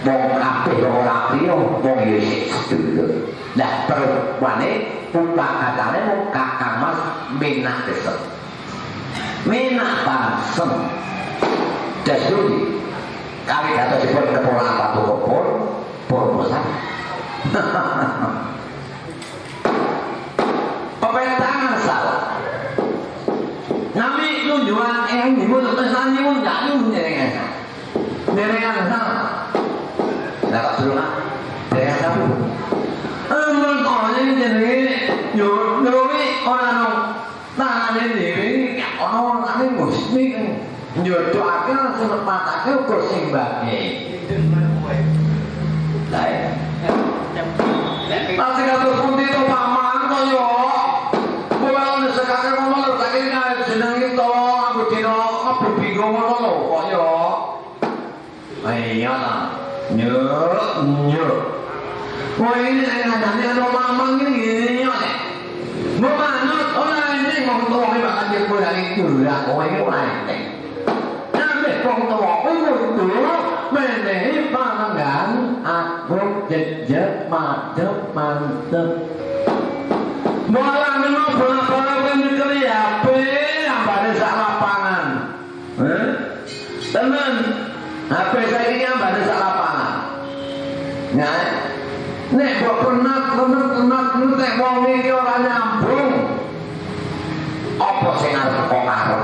wong kabeh ora priya wong ya sik sedulur lah perwane pungkakane wong Kakang Mas Minah Desem Minah Pasem Dasudi kali datosipun keponakan Patu Kopor Purwosan pepentangan salah nami kunjungan nyuwun tenan nyuwun gak nyuwun nyerengan salah nah kok suruh nak nyerengan sapu amun kok nyerengan nyuwun orang nong tangane dhewe ana wongane musmi njodohake langsung patake uga simbake lah ya masih kados pundi to paman kaya kowe sekake ngomong tak kene jenenge to aku dina ngebingung ngono lho kaya iya ta nyuk kowe ini ngandane ana mamang iki nyok nek manut ora ini wong tuwa bakal dipulani dulu kowe iki ora entek nek wong tuwa kudu menehi pangan aku jejak madep mantep malah neno bola-bola kowe mikir HP ambane sak lapangan temen HP saiki ambane sak lapangan nah nek kok penat nek wong iki ora nyambung apa sing arep kok arep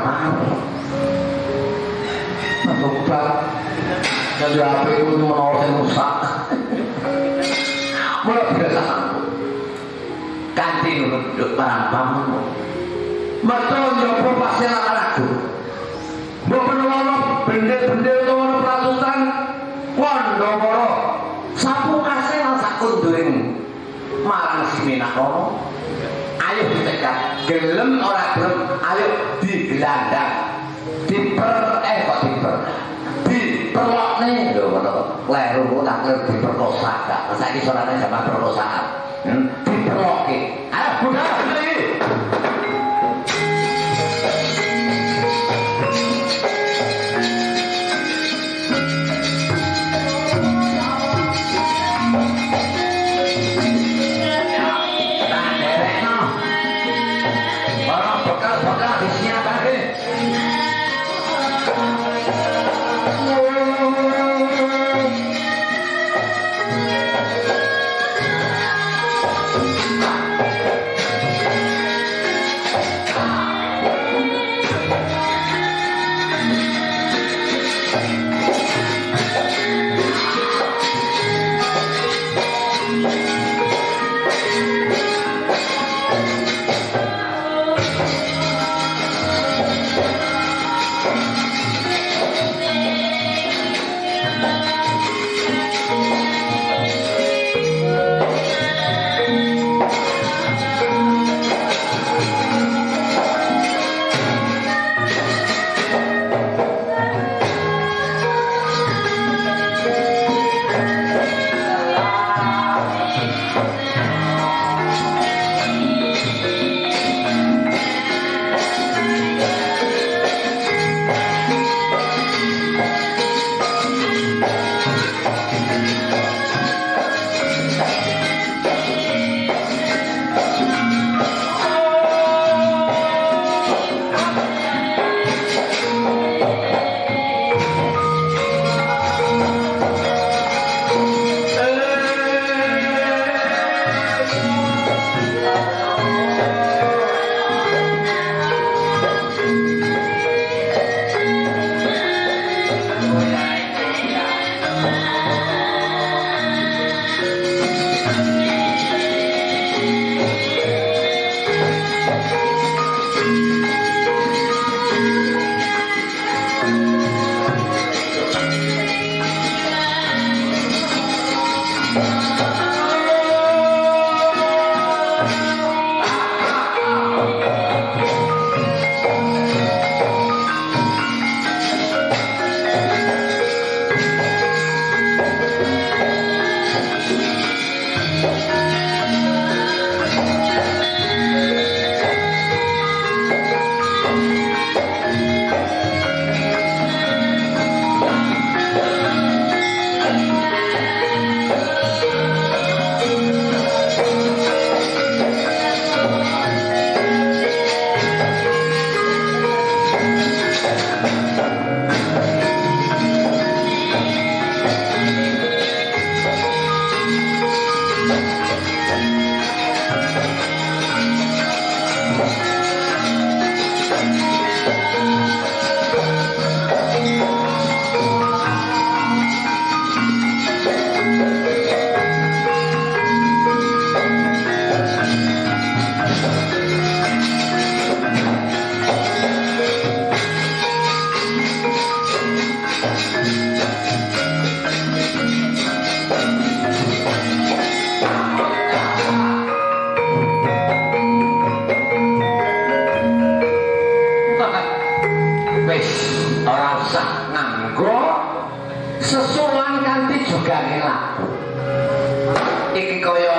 Tobat jadi HP itu menolong yang rusak mulai biasa ganti untuk barang paman betul nyoba pasti laku bukan orang benda-benda itu orang peraturan kondokoro sapu kasih rasa kunduring marang si Minakono ayo ditekan gelem orang gelem ayo digelandang diperlokne lho ngono kleru tak diperkosa gak saiki sorane zaman perkosaan diperlokke ayo budal iki bekal-bekal disiapake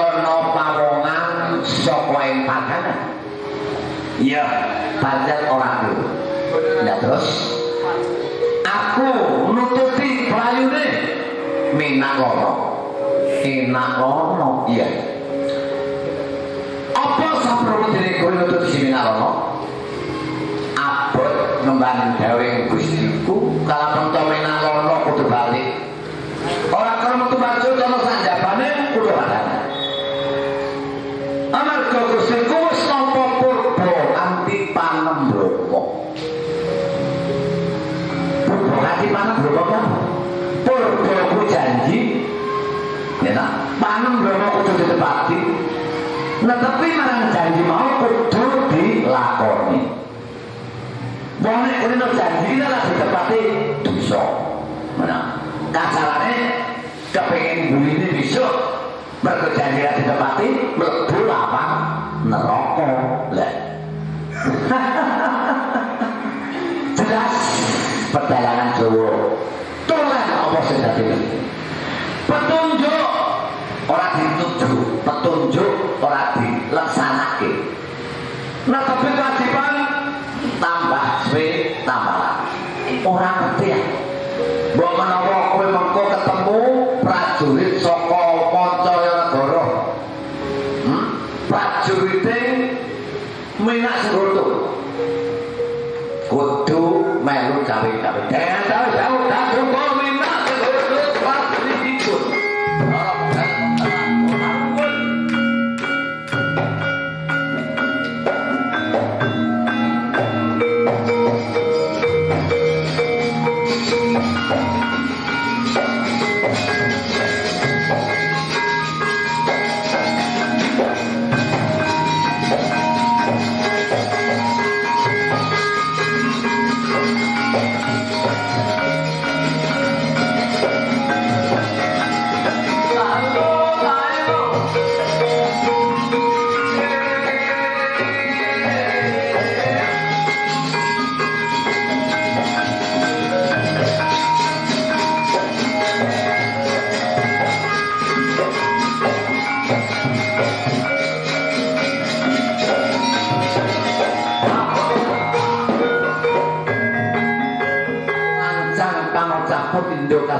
ana pawongan saka ing padanan. Iya, pancen ora dulu. Nah terus aku nututi playune Minakono. Minakono, iya. Apa saprono dene kowe nututi si Minakono? Abot nembang dawuh Gustiku kalapan to Minakono kudu balik. Ora karo metu baju ana sanjabane kudu padane. Amarga Gustiku wis nampa purba anti panembrama. Purba anti panembrama kan? Purba ku janji. Ya tak, panembrama kudu ditepati. Nah tapi marang janji mau kudu dilakoni. Wong nek kowe janji ora ditepati dosa. Mana? Kasarane kepengin buline besok mergo janji ra ditepati mlebu lapang neraka. Lah. Jelas perjalanan Jawa. Tulen apa sing dadi? Petunjuk ora dituju, petunjuk ora dileksanake. Nah tapi kewajiban tambah suwe tambah lagi. Ora ngerti ya. Mbok menawa kowe mengko ketemu prajurit saka Pancayagara. Prajurite Minak Senggoto. Kudu melu cawe-cawe. Jangan tahu-tahu tak jumpa Minak Senggoto pasti ikut.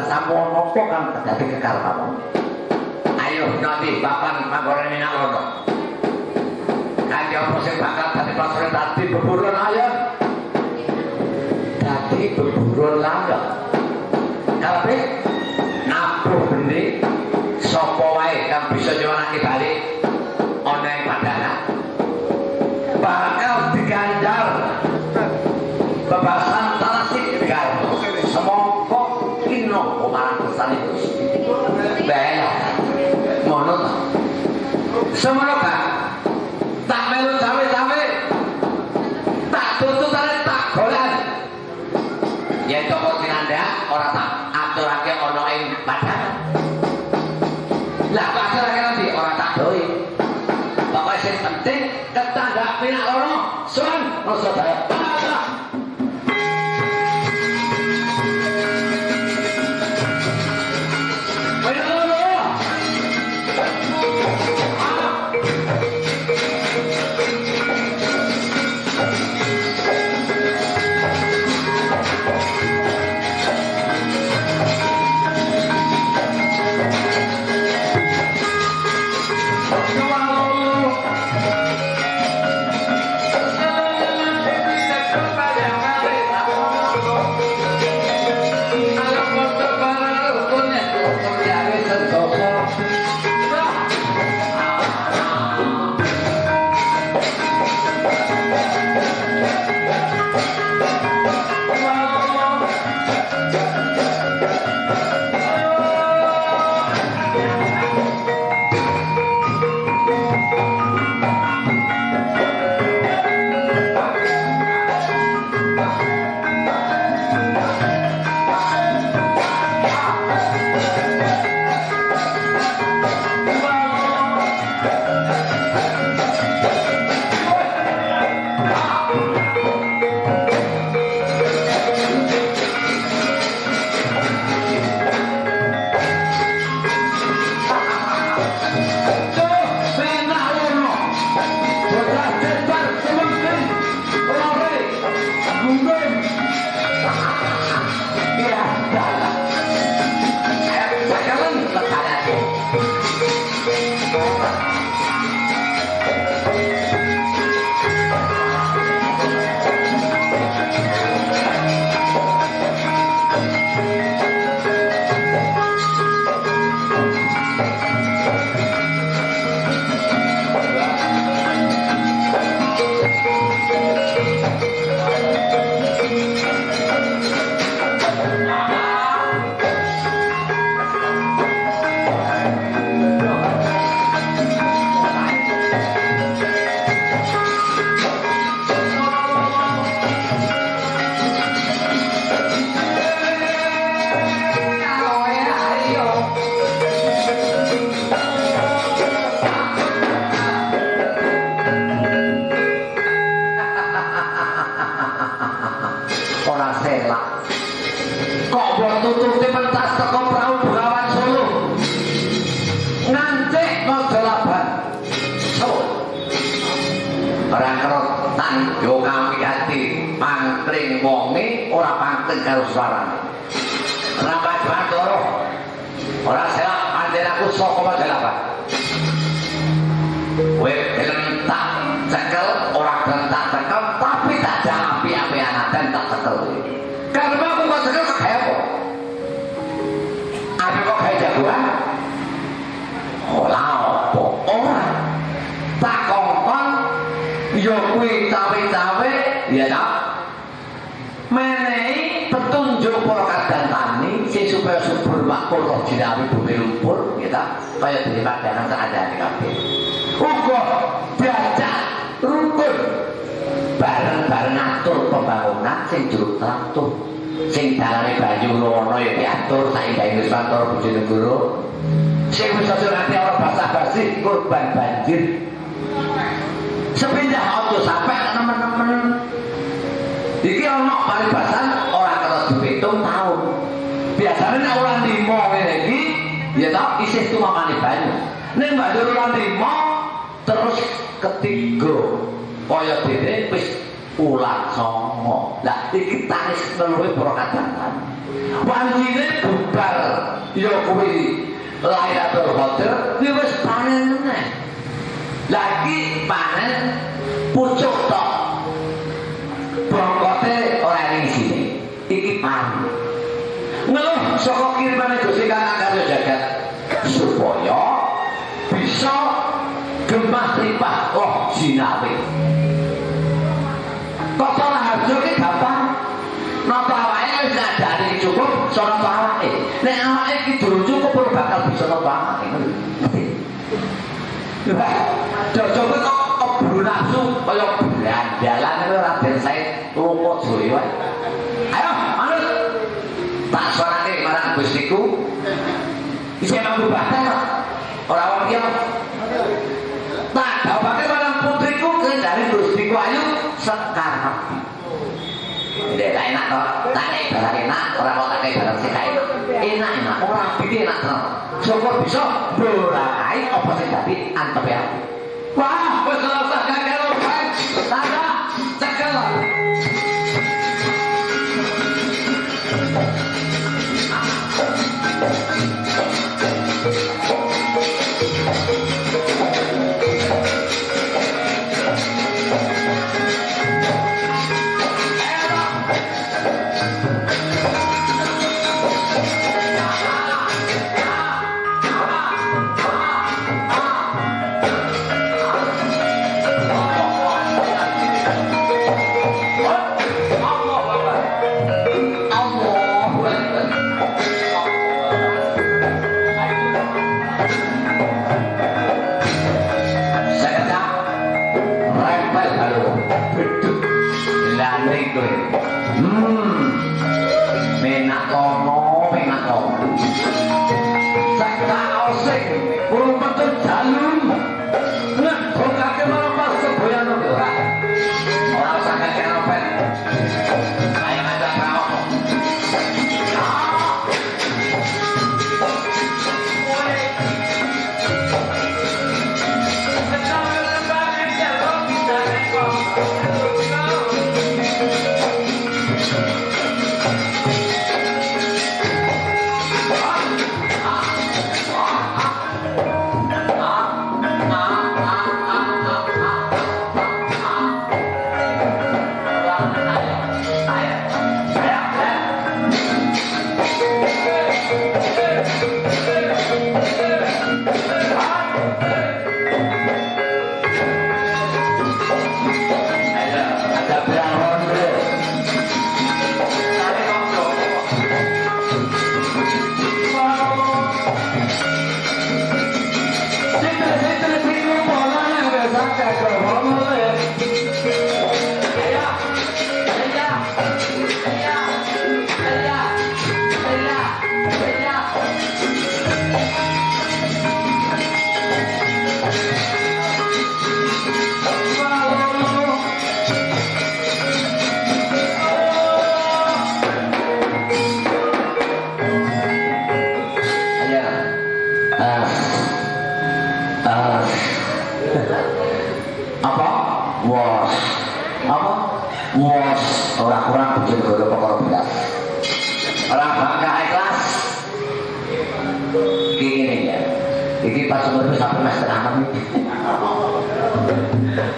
Samono kok kan terjadi kekal kamu. Ayo nanti bapak Panggone Minakono. Kanjeng sing bakal dadi pasore tadi beburon ayam. Dadi beburon langga. Kabeh nabuh benih sapa wae kang bisa nyuwanake balik ana ing padana. Bakal diganjar bebasan talasik digawe. Semongko kino marang pesan itu. Bela. Ngono ta. Semono kan. Tak melu cawe-cawe. Tak tututane tak golan. Yen toko tinandak ora tak aturake ana ing padang. Lah kok aturake nanti ora tak doi. Pokoke sing penting ketandak Minakono sun rasa daya. ora kerotan yo kami ati pangkring wonge ora pangkring karo suarane rapat batoro ora selak pancen aku saka Majalapa kowe gelem tak cekel ora gelem tak cekel tapi tak ada api-apian aten tak cekel karena aku kok cekel kaya apa kok kaya jagoan ora apa ora tak kongkon ya kuwi cawe-cawe ya tak menehi petunjuk para kadantani sing supaya subur makmur roh jinawi bumi lumpur ya tak kaya dene padanan sakandhane kabeh uga diajak rukun bareng-bareng atur pembangunan sing juruk teratur sing dalane Bayu Lono ya diatur saiki Nusantara Bojonegoro sing wis aja nganti ora basa-basi korban banjir sepindah auto sampai teman-teman iki ana paribasan ora kena dipitung tahun biasanya nek ora limo ngene iki ya tak isih tumamane banyu ning banjur ora limo terus ketiga kaya dene wis ulang songo lah iki tanis teluwe para kadang wanjine bubar ya kuwi Lailatul Qadar ya wis panen meneh lagi panen pucuk tok bongkote ora ning sini iki panen ngeluh saka kirimane Gusti Kang Karya Jagat supaya bisa gemah lipah roh jinawi kok ora harjo ki gampang napa awake wis nadani cukup sono awake nek awake iki durung cukup ora bakal bisa napa awake ngerti Jojo kok keburu nafsu kaya berandalan itu Raden Said Lumut Joyo ayo manut tak suarake marang Gustiku bisa mampu bahkan orang wong liya tak bapake marang putriku kendari Gustiku ayu sekar Dek enak toh, tak barang enak, orang mau tak barang sih enak, orang bikin enak toh. Syukur bisa berakai apa sih tadi antep ya. Wah, wes selesai gagal kan? Tanda, cekel. wos apa wos orang kurang bikin gula pokok belas orang bangga ikhlas gini ya ini pas umur sampai mas tengah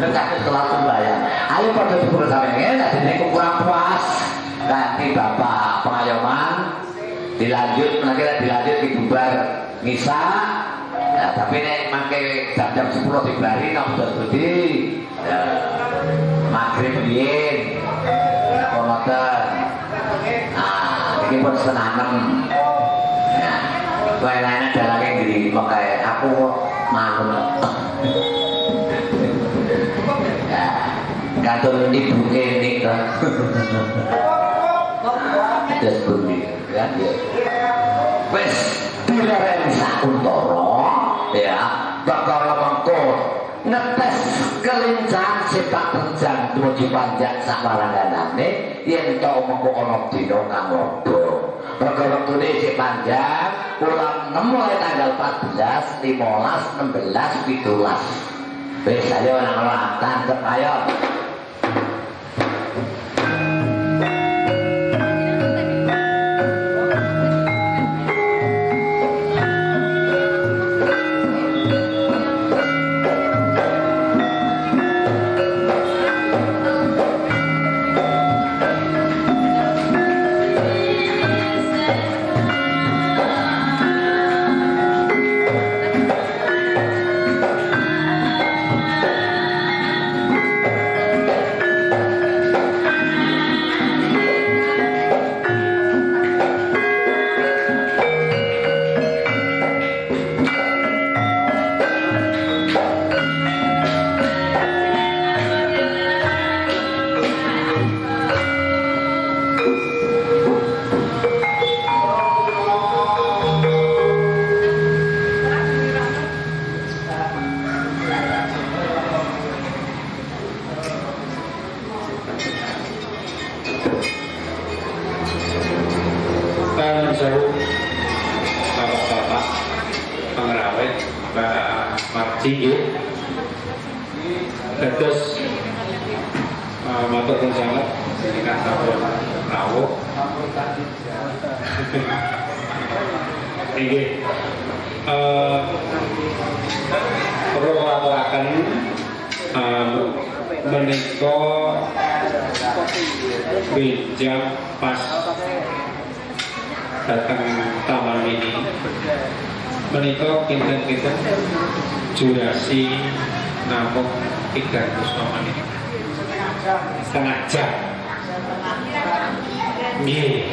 nanti setelah sembahyang ayo pada sepuluh sampai ini tadi kurang puas nanti bapak pengayoman dilanjut di bubar misa nah, tapi nek mangke jam 10 dibari nang studi maghrib biyen konoten nah iki pun senanem nah lain-lainnya dalane di pakai aku malu kantor ibu ini kan terus bumi kan ya wes diraren sakuntoro ya bakal mengko ngetes kelincahan sepak terjang tujuh panjang samarangganane yen tau mengko ana dina kang lodo mergo wektune sik panjang ulang 6 mulai tanggal 14 15 16 17 wis ayo nang tangkep ayo menika bijak pas datang taman ini menika kinten-kinten durasi namung 300 menit setengah jam nggih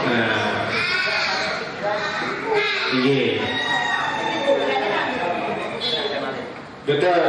nah nggih betul